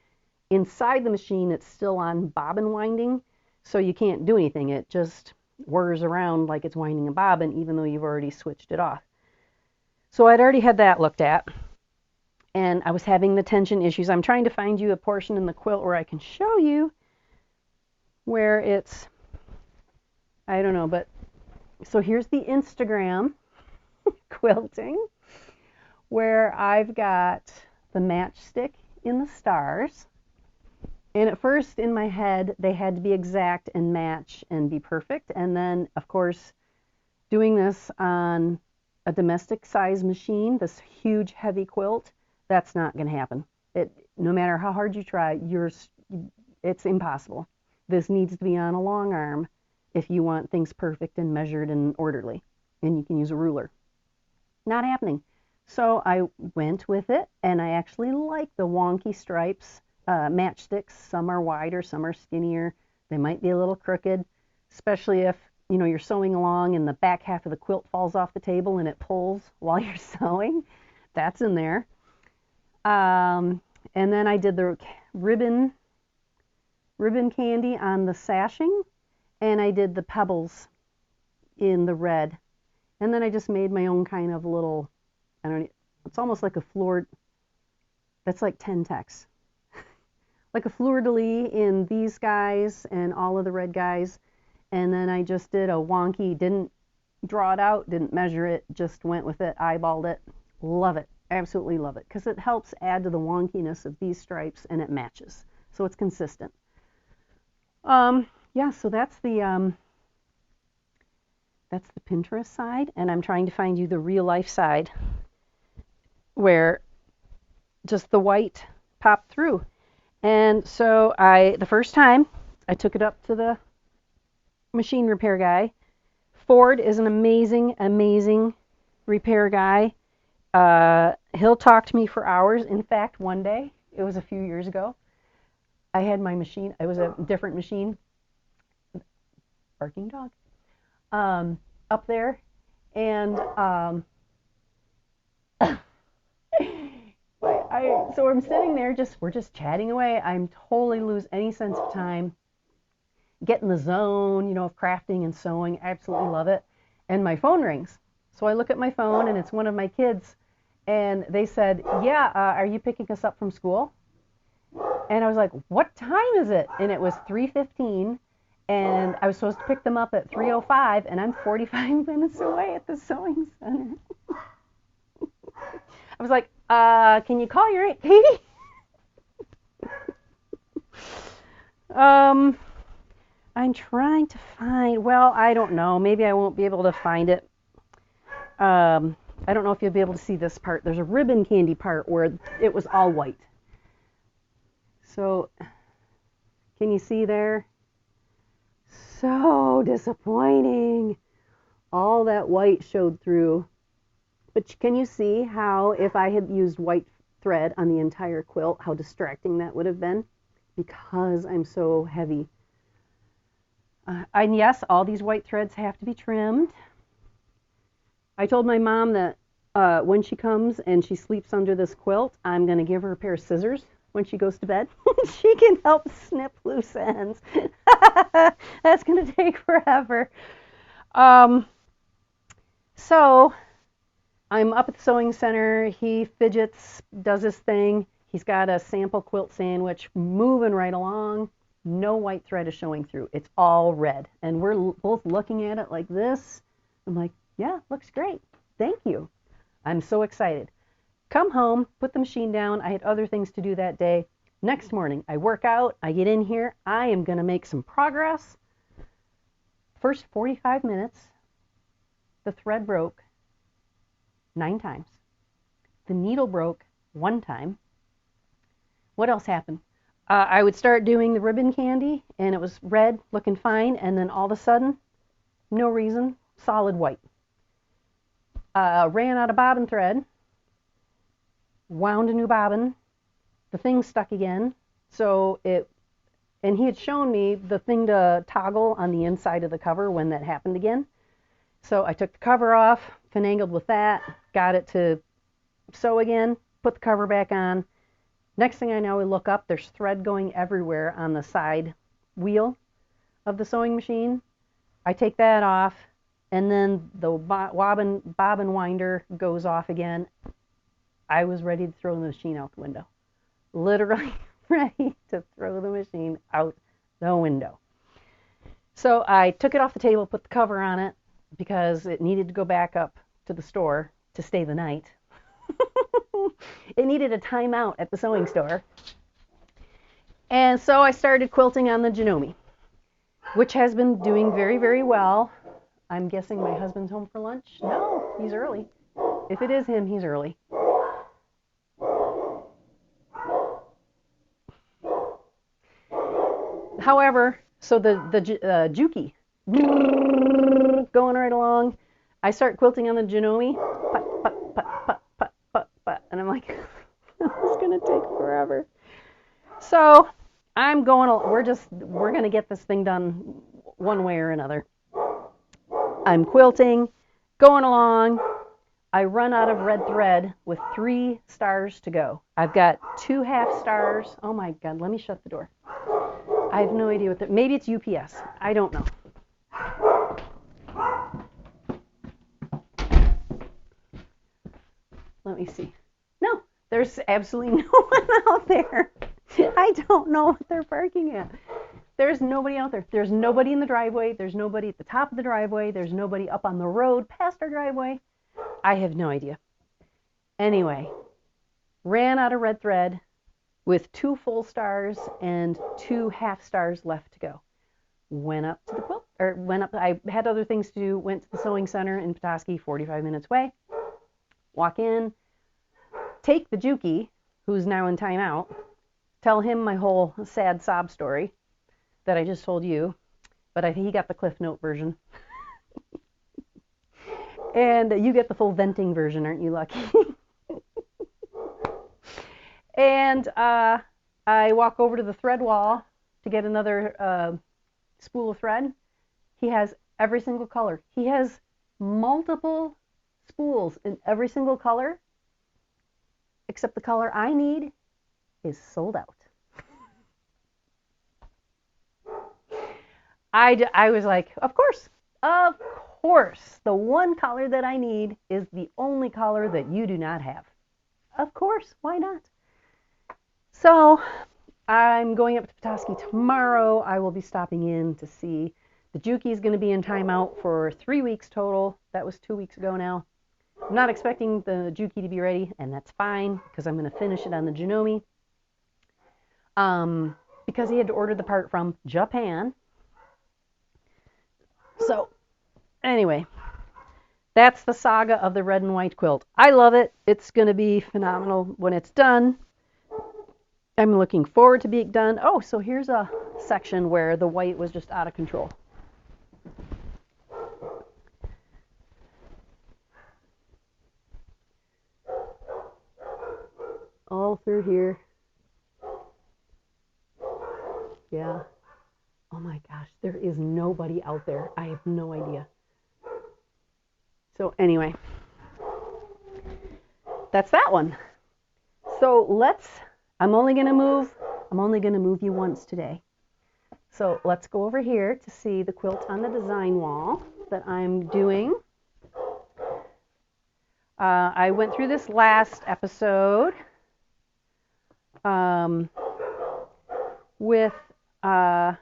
A: inside the machine it's still on bobbin winding, so you can't do anything. It just whirs around like it's winding a bobbin even though you've already switched it off. So I'd already had that looked at, and I was having the tension issues. I'm trying to find you a portion in the quilt where I can show you where it's, I don't know, but so here's the Instagram quilting where I've got the matchstick in the stars. And at first in my head, they had to be exact and match and be perfect. And then, of course, doing this on a domestic size machine, this huge heavy quilt, that's not going to happen. No matter how hard you try, it's impossible. This needs to be on a long arm if you want things perfect and measured and orderly. And you can use a ruler. Not happening. So I went with it, and I actually like the wonky stripes. Matchsticks, some are wider, some are skinnier. They might be a little crooked, especially if you're sewing along and the back half of the quilt falls off the table and it pulls while you're sewing. That's in there. And then I did the ribbon candy on the sashing, and I did the pebbles in the red. And then I just made my own kind of little, it's almost like a fleur, that's like 10 texts. Like a fleur-de-lis in these guys and all of the red guys. And then I just did a wonky, didn't draw it out, didn't measure it, just went with it, eyeballed it. Love it. Absolutely love it. Because it helps add to the wonkiness of these stripes, and it matches. So it's consistent. Yeah, so that's the Pinterest side. And I'm trying to find you the real life side where just the white popped through. And so the first time I took it up to the machine repair guy. Ford is an amazing, amazing repair guy. He'll talk to me for hours. In fact, one day, it was a few years ago, I had my machine, it was a different machine, barking dog, up there, and so I'm sitting there, we're just chatting away. I'm totally lose any sense of time, get in the zone, of crafting and sewing. Absolutely love it. And my phone rings. So I look at my phone, and it's one of my kids, and they said, yeah, are you picking us up from school? And I was like, what time is it? And it was 3:15, and I was supposed to pick them up at 3:05, and I'm 45 minutes away at the sewing center. I was like, can you call your Aunt Katie? I'm trying to find, well, I don't know. Maybe I won't be able to find it. I don't know if you'll be able to see this part. There's a ribbon candy part where it was all white. So, can you see there? So disappointing. All that white showed through. But can you see how if I had used white thread on the entire quilt, how distracting that would have been? Because I'm so heavy. And yes, all these white threads have to be trimmed. I told my mom that when she comes and she sleeps under this quilt, I'm going to give her a pair of scissors when she goes to bed. She can help snip loose ends. That's going to take forever. So I'm up at the sewing center. He fidgets, does his thing. He's got a sample quilt sandwich moving right along. No white thread is showing through. It's all red. And we're both looking at it like this. I'm like, yeah, looks great. Thank you. I'm so excited. Come home, put the machine down. I had other things to do that day. Next morning, I work out. I get in here. I am going to make some progress. First 45 minutes, the thread broke 9 times. The needle broke 1 time. What else happened? I would start doing the ribbon candy, and it was red, looking fine, and then all of a sudden, no reason, solid white. Ran out of bobbin thread, wound a new bobbin, the thing stuck again, and he had shown me the thing to toggle on the inside of the cover when that happened again. So I took the cover off, finagled with that, got it to sew again, put the cover back on. Next thing I know, I look up, there's thread going everywhere on the side wheel of the sewing machine. I take that off, and then the bobbin winder goes off again. I was ready to throw the machine out the window. Literally ready to throw the machine out the window. So I took it off the table, put the cover on it, because it needed to go back up to the store to stay the night. It needed a timeout at the sewing store. And so I started quilting on the Janome, which has been doing very, very well. I'm guessing my husband's home for lunch. No, he's early. If it is him, he's early. However, so the Juki, going right along, I start quilting on the Janome, put, put, put, put, put, put, put, and I'm like, it's gonna take forever. So I'm going, we're gonna get this thing done one way or another. I'm quilting, going along. I run out of red thread with 3 stars to go. I've got 2 half stars. Oh my God, let me shut the door. I have no idea what maybe it's UPS. I don't know. Let me see. No, there's absolutely no one out there. I don't know what they're parking at. There's nobody out there. There's nobody in the driveway. There's nobody at the top of the driveway. There's nobody up on the road past our driveway. I have no idea. Anyway, ran out of red thread with 2 full stars and 2 half stars left to go. Went up to the quilt, I had other things to do, went to the sewing center in Petoskey, 45 minutes away. Walk in, take the Juki, who's now in timeout, tell him my whole sad sob story that I just told you, but he got the Cliff Note version. And you get the full venting version, aren't you lucky? And I walk over to the thread wall to get another spool of thread. He has every single color. He has multiple spools in every single color, except the color I need is sold out. I was like, of course, the one color that I need is the only color that you do not have. Of course, why not? So I'm going up to Petoskey tomorrow. I will be stopping in to see. The Juki is going to be in timeout for 3 weeks total. That was 2 weeks ago now. I'm not expecting the Juki to be ready, and that's fine because I'm going to finish it on the Janome. Because he had to order the part from Japan. So, anyway, that's the saga of the red and white quilt. I love it. It's going to be phenomenal when it's done. I'm looking forward to being done. Oh, so here's a section where the white was just out of control. All through here. Yeah. Oh my gosh, there is nobody out there. I have no idea. So anyway, that's that one. So I'm only going to move you once today. So let's go over here to see the quilt on the design wall that I'm doing. I went through this last episode with how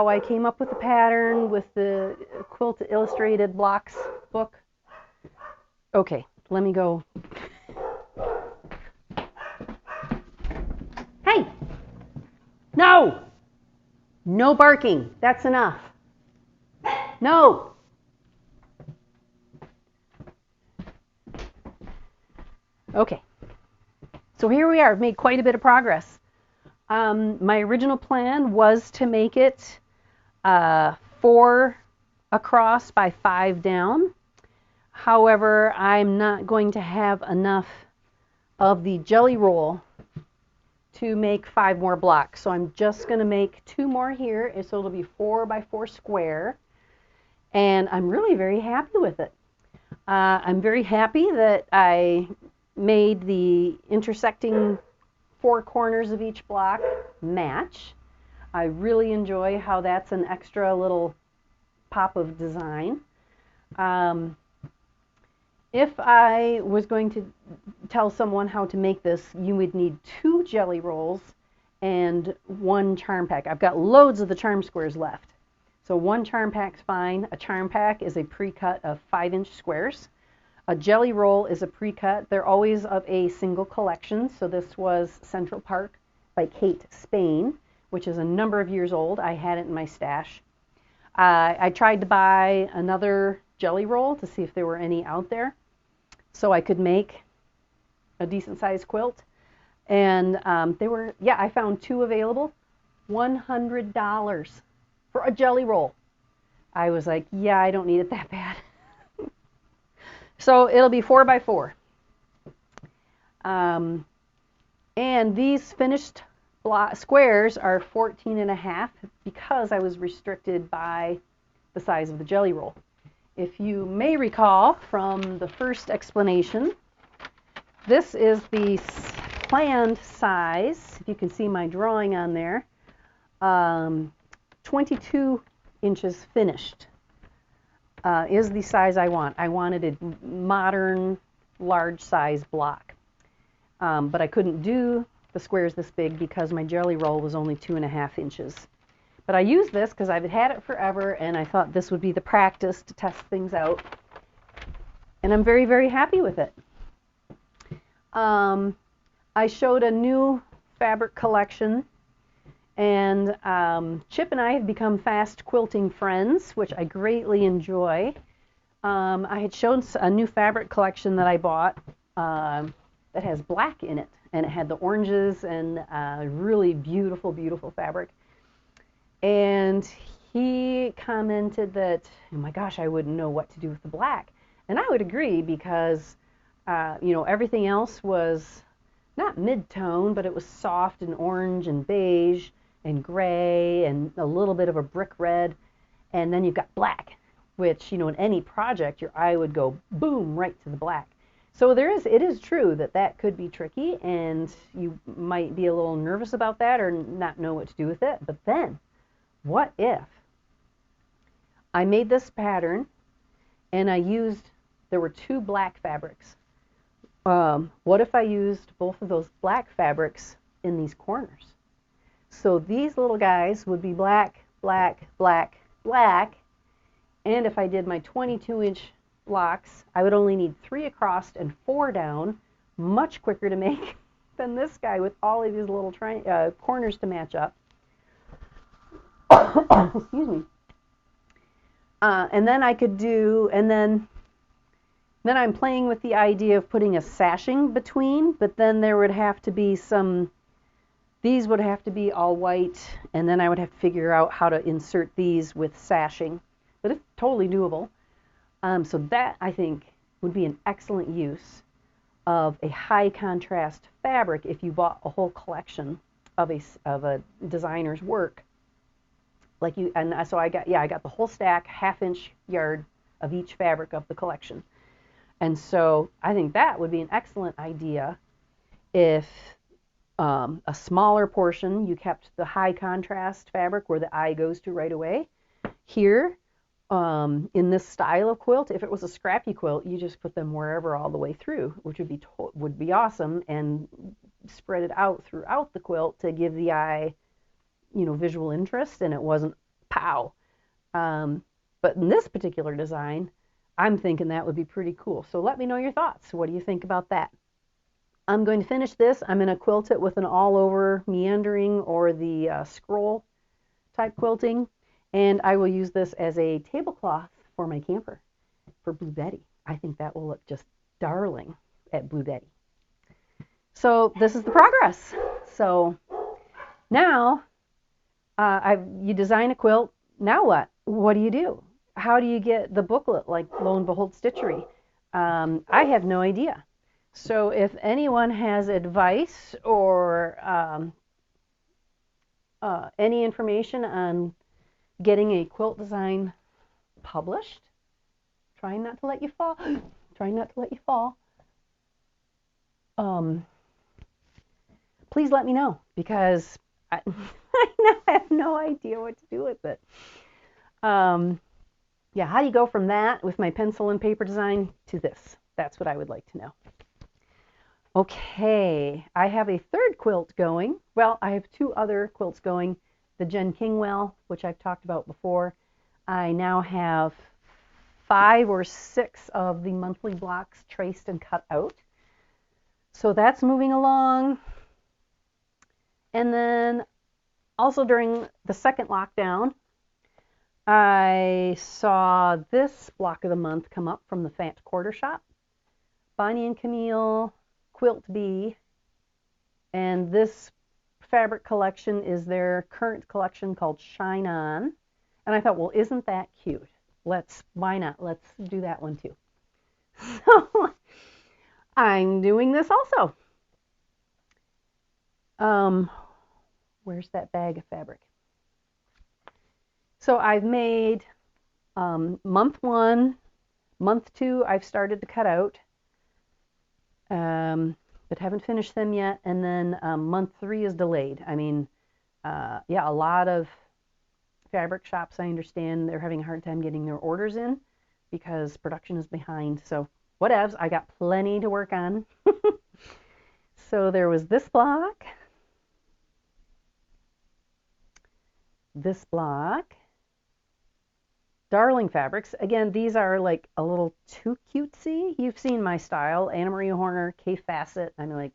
A: I came up with the pattern with the Quilt Illustrated Blocks book. Okay, let me go. Hey! No! No barking. That's enough. No! Okay. So here we are. I've made quite a bit of progress. My original plan was to make it 4 across by 5 down. However, I'm not going to have enough of the jelly roll to make 5 more blocks. So I'm just going to make 2 more here. So it'll be 4 by 4 square. And I'm really very happy with it. I'm very happy that I made the intersecting 4 corners of each block match. I really enjoy how that's an extra little pop of design. If I was going to tell someone how to make this, you would need 2 jelly rolls and 1 charm pack. I've got loads of the charm squares left. So 1 charm pack's fine. A charm pack is a pre-cut of 5-inch squares. A jelly roll is a pre-cut. They're always of a single collection. So this was Central Park by Kate Spain, which is a number of years old. I had it in my stash. I tried to buy another jelly roll to see if there were any out there so I could make a decent sized quilt. And I found 2 available. $100 for a jelly roll. I was like, yeah, I don't need it that bad. So it'll be 4 by 4. And these finished squares are 14.5 because I was restricted by the size of the jelly roll. If you may recall from the first explanation, this is the planned size. If you can see my drawing on there, 22 inches finished. Is the size I want. I wanted a modern, large size block. But I couldn't do the squares this big because my jelly roll was only 2.5 inches. But I used this because I've had it forever and I thought this would be the practice to test things out. And I'm very, very happy with it. I showed a new fabric collection. And Chip and I have become fast quilting friends, which I greatly enjoy. I had shown a new fabric collection that I bought that has black in it. And it had the oranges and really beautiful, beautiful fabric. And he commented that, oh my gosh, I wouldn't know what to do with the black. And I would agree because, everything else was not mid-tone, but it was soft and orange and beige and gray and a little bit of a brick red, and then you've got black, which, in any project, your eye would go boom right to the black. So it is true that could be tricky, and you might be a little nervous about that or not know what to do with it. But then, what if I made this pattern and there were 2 black fabrics. What if I used both of those black fabrics in these corners? So these little guys would be black, black, black, black. And if I did my 22-inch blocks, I would only need 3 across and 4 down, much quicker to make than this guy with all of these little corners to match up. Excuse me. And then I could do, and then I'm playing with the idea of putting a sashing between, but then there would have to be these would have to be all white, and then I would have to figure out how to insert these with sashing. But it's totally doable. So that, I think, would be an excellent use of a high contrast fabric if you bought a whole collection of a designer's work. So I got the whole stack, 1/2-inch yard of each fabric of the collection. And so I think that would be an excellent idea if a smaller portion, you kept the high contrast fabric where the eye goes to right away. Here, in this style of quilt, if it was a scrappy quilt, you just put them wherever all the way through, which would be awesome, and spread it out throughout the quilt to give the eye, visual interest, and it wasn't pow. But in this particular design, I'm thinking that would be pretty cool. So let me know your thoughts. What do you think about that? I'm going to finish this. I'm going to quilt it with an all-over meandering or the scroll type quilting, and I will use this as a tablecloth for my camper for Blue Betty. I think that will look just darling at Blue Betty. So this is the progress. So now you design a quilt. Now what? What do you do? How do you get the booklet like Lo and Behold Stitchery? I have no idea. So if anyone has advice or any information on getting a quilt design published, trying not to let you fall, please let me know, because I now have no idea what to do with it. Yeah, how do you go from that with my pencil and paper design to this? That's what I would like to know. Okay, I have a third quilt going. Well, I have 2 other quilts going. The Jen Kingwell, which I've talked about before. I now have 5 or 6 of the monthly blocks traced and cut out. So that's moving along. And then also during the second lockdown, I saw this block of the month come up from the Fat Quarter Shop. Bonnie and Camille Quilt Bee, and this fabric collection is their current collection called Shine On, and I thought, well, isn't that cute? Why not? Let's do that one too. So I'm doing this also. Where's that bag of fabric? So I've made month 1, month 2 I've started to cut out, but haven't finished them yet, and then month 3 is delayed. I mean, yeah, a lot of fabric shops, I understand, they're having a hard time getting their orders in because production is behind. So whatevs, I got plenty to work on. So there was this block, Darling fabrics. Again, these are like a little too cutesy. You've seen my style, Anna Maria Horner, K Facet. I'm like,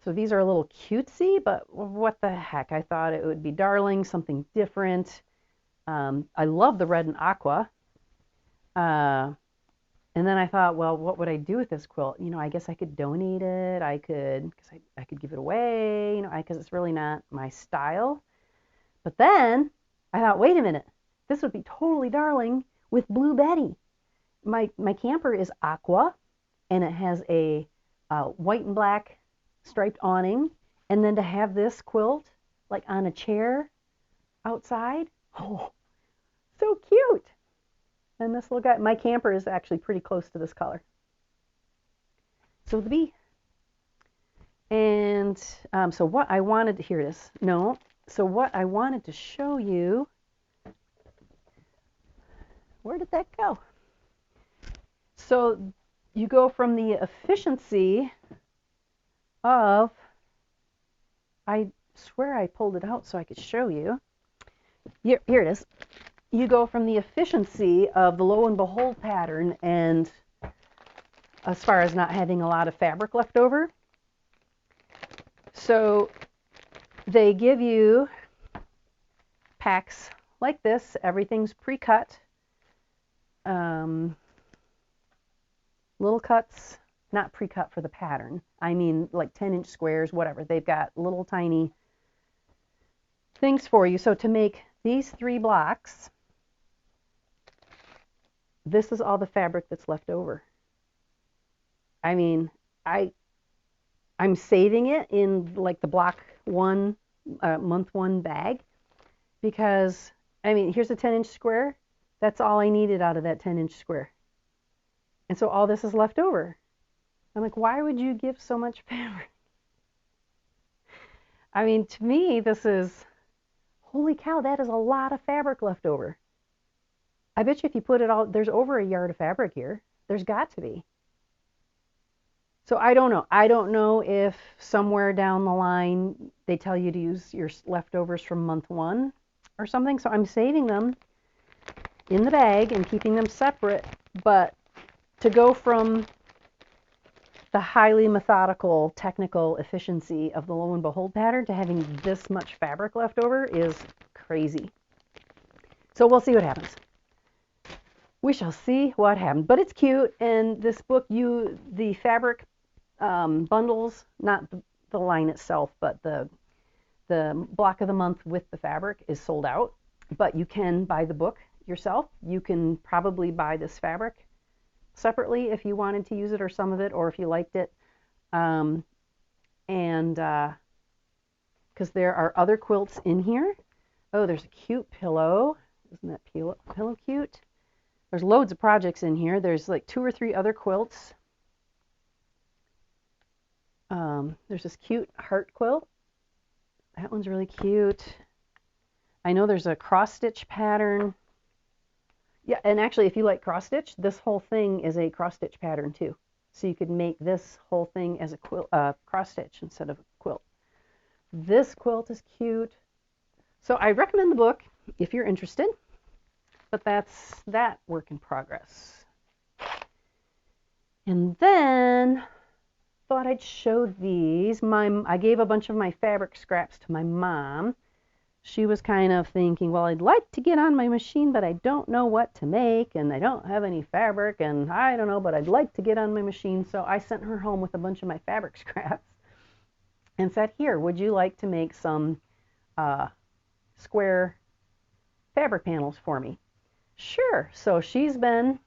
A: so these are a little cutesy, but what the heck? I thought it would be darling, something different. I love the red and aqua. And then I thought, well, what would I do with this quilt? I guess I could donate it. I could give it away, because it's really not my style. But then I thought, wait a minute. This would be totally darling with Blue Betty. My camper is aqua, and it has a white and black striped awning, and then to have this quilt like on a chair outside, oh, so cute. And this little guy, my camper is actually pretty close to this color. So the bee. And so what I wanted to, here it is. No, so what I wanted to show you, where did that go? So you go from the efficiency of, I swear I pulled it out so I could show you. Here it is. you go from the efficiency of the Lo and Behold pattern, and as far as not having a lot of fabric left over. So they give you packs like this. Everything's pre-cut. Little cuts, not pre-cut for the pattern. I mean like 10-inch squares, whatever. They've got little tiny things for you. So to make these 3 blocks, this is all the fabric that's left over. I mean, I'm saving it in like the block 1, month 1 bag, because I mean, here's a 10-inch square. That's all I needed out of that 10-inch square. And so all this is left over. I'm like, why would you give so much fabric? I mean, to me, this is, holy cow, that is a lot of fabric left over. I bet you if you put it all, there's over a yard of fabric here. There's got to be. So I don't know. I don't know if somewhere down the line they tell you to use your leftovers from month 1 or something. So I'm saving them in the bag and keeping them separate. But to go from the highly methodical, technical efficiency of the Lo and Behold pattern to having this much fabric left over is crazy. So we'll see what happens. We shall see what happens. But it's cute, and this book, the fabric bundles, not the line itself, but the block of the month with the fabric is sold out. But you can buy the book yourself. You can probably buy this fabric separately if you wanted to use it or some of it, or if you liked it. And because there are other quilts in here. Oh, there's a cute pillow. Isn't that pillow cute? There's loads of projects in here. There's like 2 or 3 other quilts. There's this cute heart quilt. That one's really cute. I know there's a cross stitch pattern. Yeah, and actually, if you like cross stitch, this whole thing is a cross stitch pattern too. So you could make this whole thing as a quilt, cross stitch instead of a quilt. This quilt is cute. So I recommend the book if you're interested. But that's that work in progress. And then thought I'd show these. I gave a bunch of my fabric scraps to my mom. She was kind of thinking, well, I'd like to get on my machine, but I don't know what to make, and I don't have any fabric, and I don't know, but I'd like to get on my machine. So I sent her home with a bunch of my fabric scraps and said, here, would you like to make some square fabric panels for me? Sure. So she's been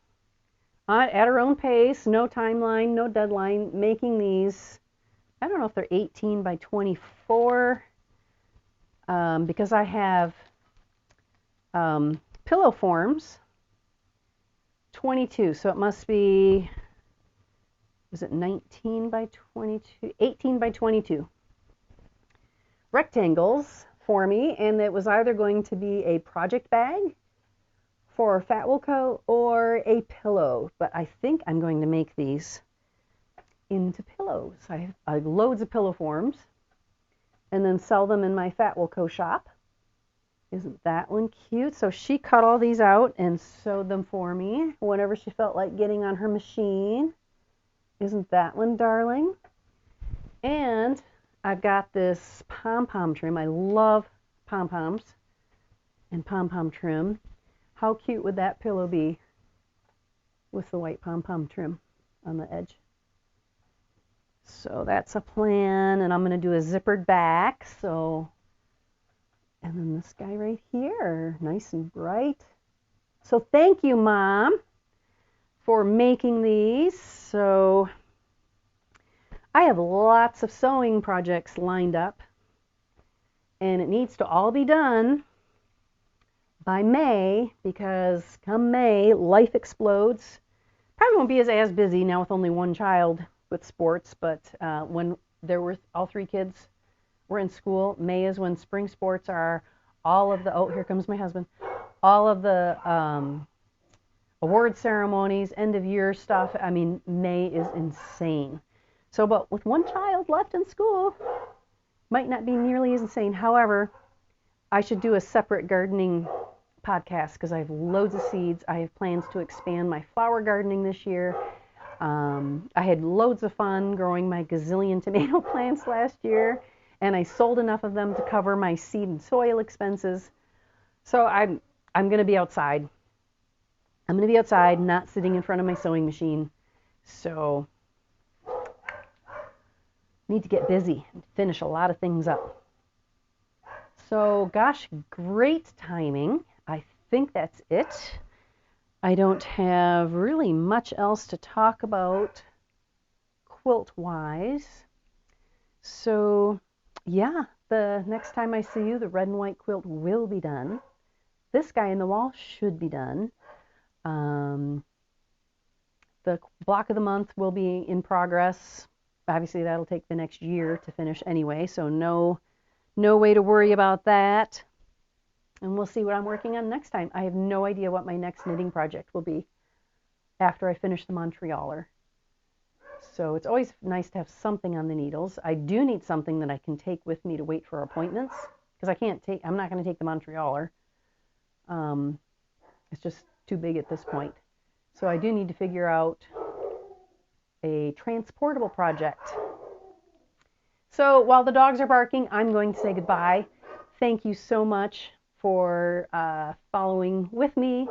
A: at her own pace, no timeline, no deadline, making these. I don't know if they're 18 by 24, because I have pillow forms 22. So it must be, was it 19 by 22? 18 by 22 rectangles for me, and it was either going to be a project bag for Fat Wilco or a pillow, but I think I'm going to make these into pillows. I have loads of pillow forms and then sell them in my Fat Wilco shop. Isn't that one cute? So she cut all these out and sewed them for me whenever she felt like getting on her machine. Isn't that one darling? And I've got this pom-pom trim. I love pom-poms and pom-pom trim. How cute would that pillow be with the white pom-pom trim on the edge? So that's a plan, and I'm going to do a zippered back. So, and then this guy right here, nice and bright. So thank you, Mom, for making these. So I have lots of sewing projects lined up, and it needs to all be done by May, because come May, life explodes. Probably won't be as busy now with only one child with sports, but when there were all 3 kids were in school, May is when spring sports are. All of the, oh, here comes my husband, all of the award ceremonies, end of year stuff. I mean, May is insane. So, but with one child left in school, might not be nearly as insane. However, I should do a separate gardening podcast because I have loads of seeds. I have plans to expand my flower gardening this year. I had loads of fun growing my gazillion tomato plants last year, and I sold enough of them to cover my seed and soil expenses. So I'm going to be outside. I'm going to be outside, not sitting in front of my sewing machine. So need to get busy and finish a lot of things up. So gosh, great timing. I think that's it. I don't have really much else to talk about quilt-wise. So yeah, the next time I see you, the red and white quilt will be done. This guy in the wall should be done. The block of the month will be in progress. Obviously, that'll take the next year to finish anyway, so no way to worry about that. And we'll see what I'm working on next time. I have no idea what my next knitting project will be after I finish the Montrealer. So it's always nice to have something on the needles. I do need something that I can take with me to wait for appointments, because I'm not going to take the Montrealer. It's just too big at this point. So I do need to figure out a transportable project. So while the dogs are barking, I'm going to say goodbye. Thank you so much for following with me.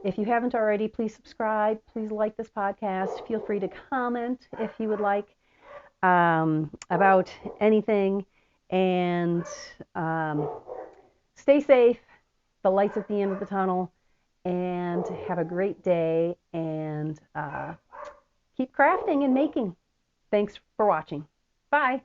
A: If you haven't already, please subscribe. Please like this podcast. Feel free to comment if you would like about anything. And stay safe. The light's at the end of the tunnel. And have a great day. And keep crafting and making. Thanks for watching. Bye.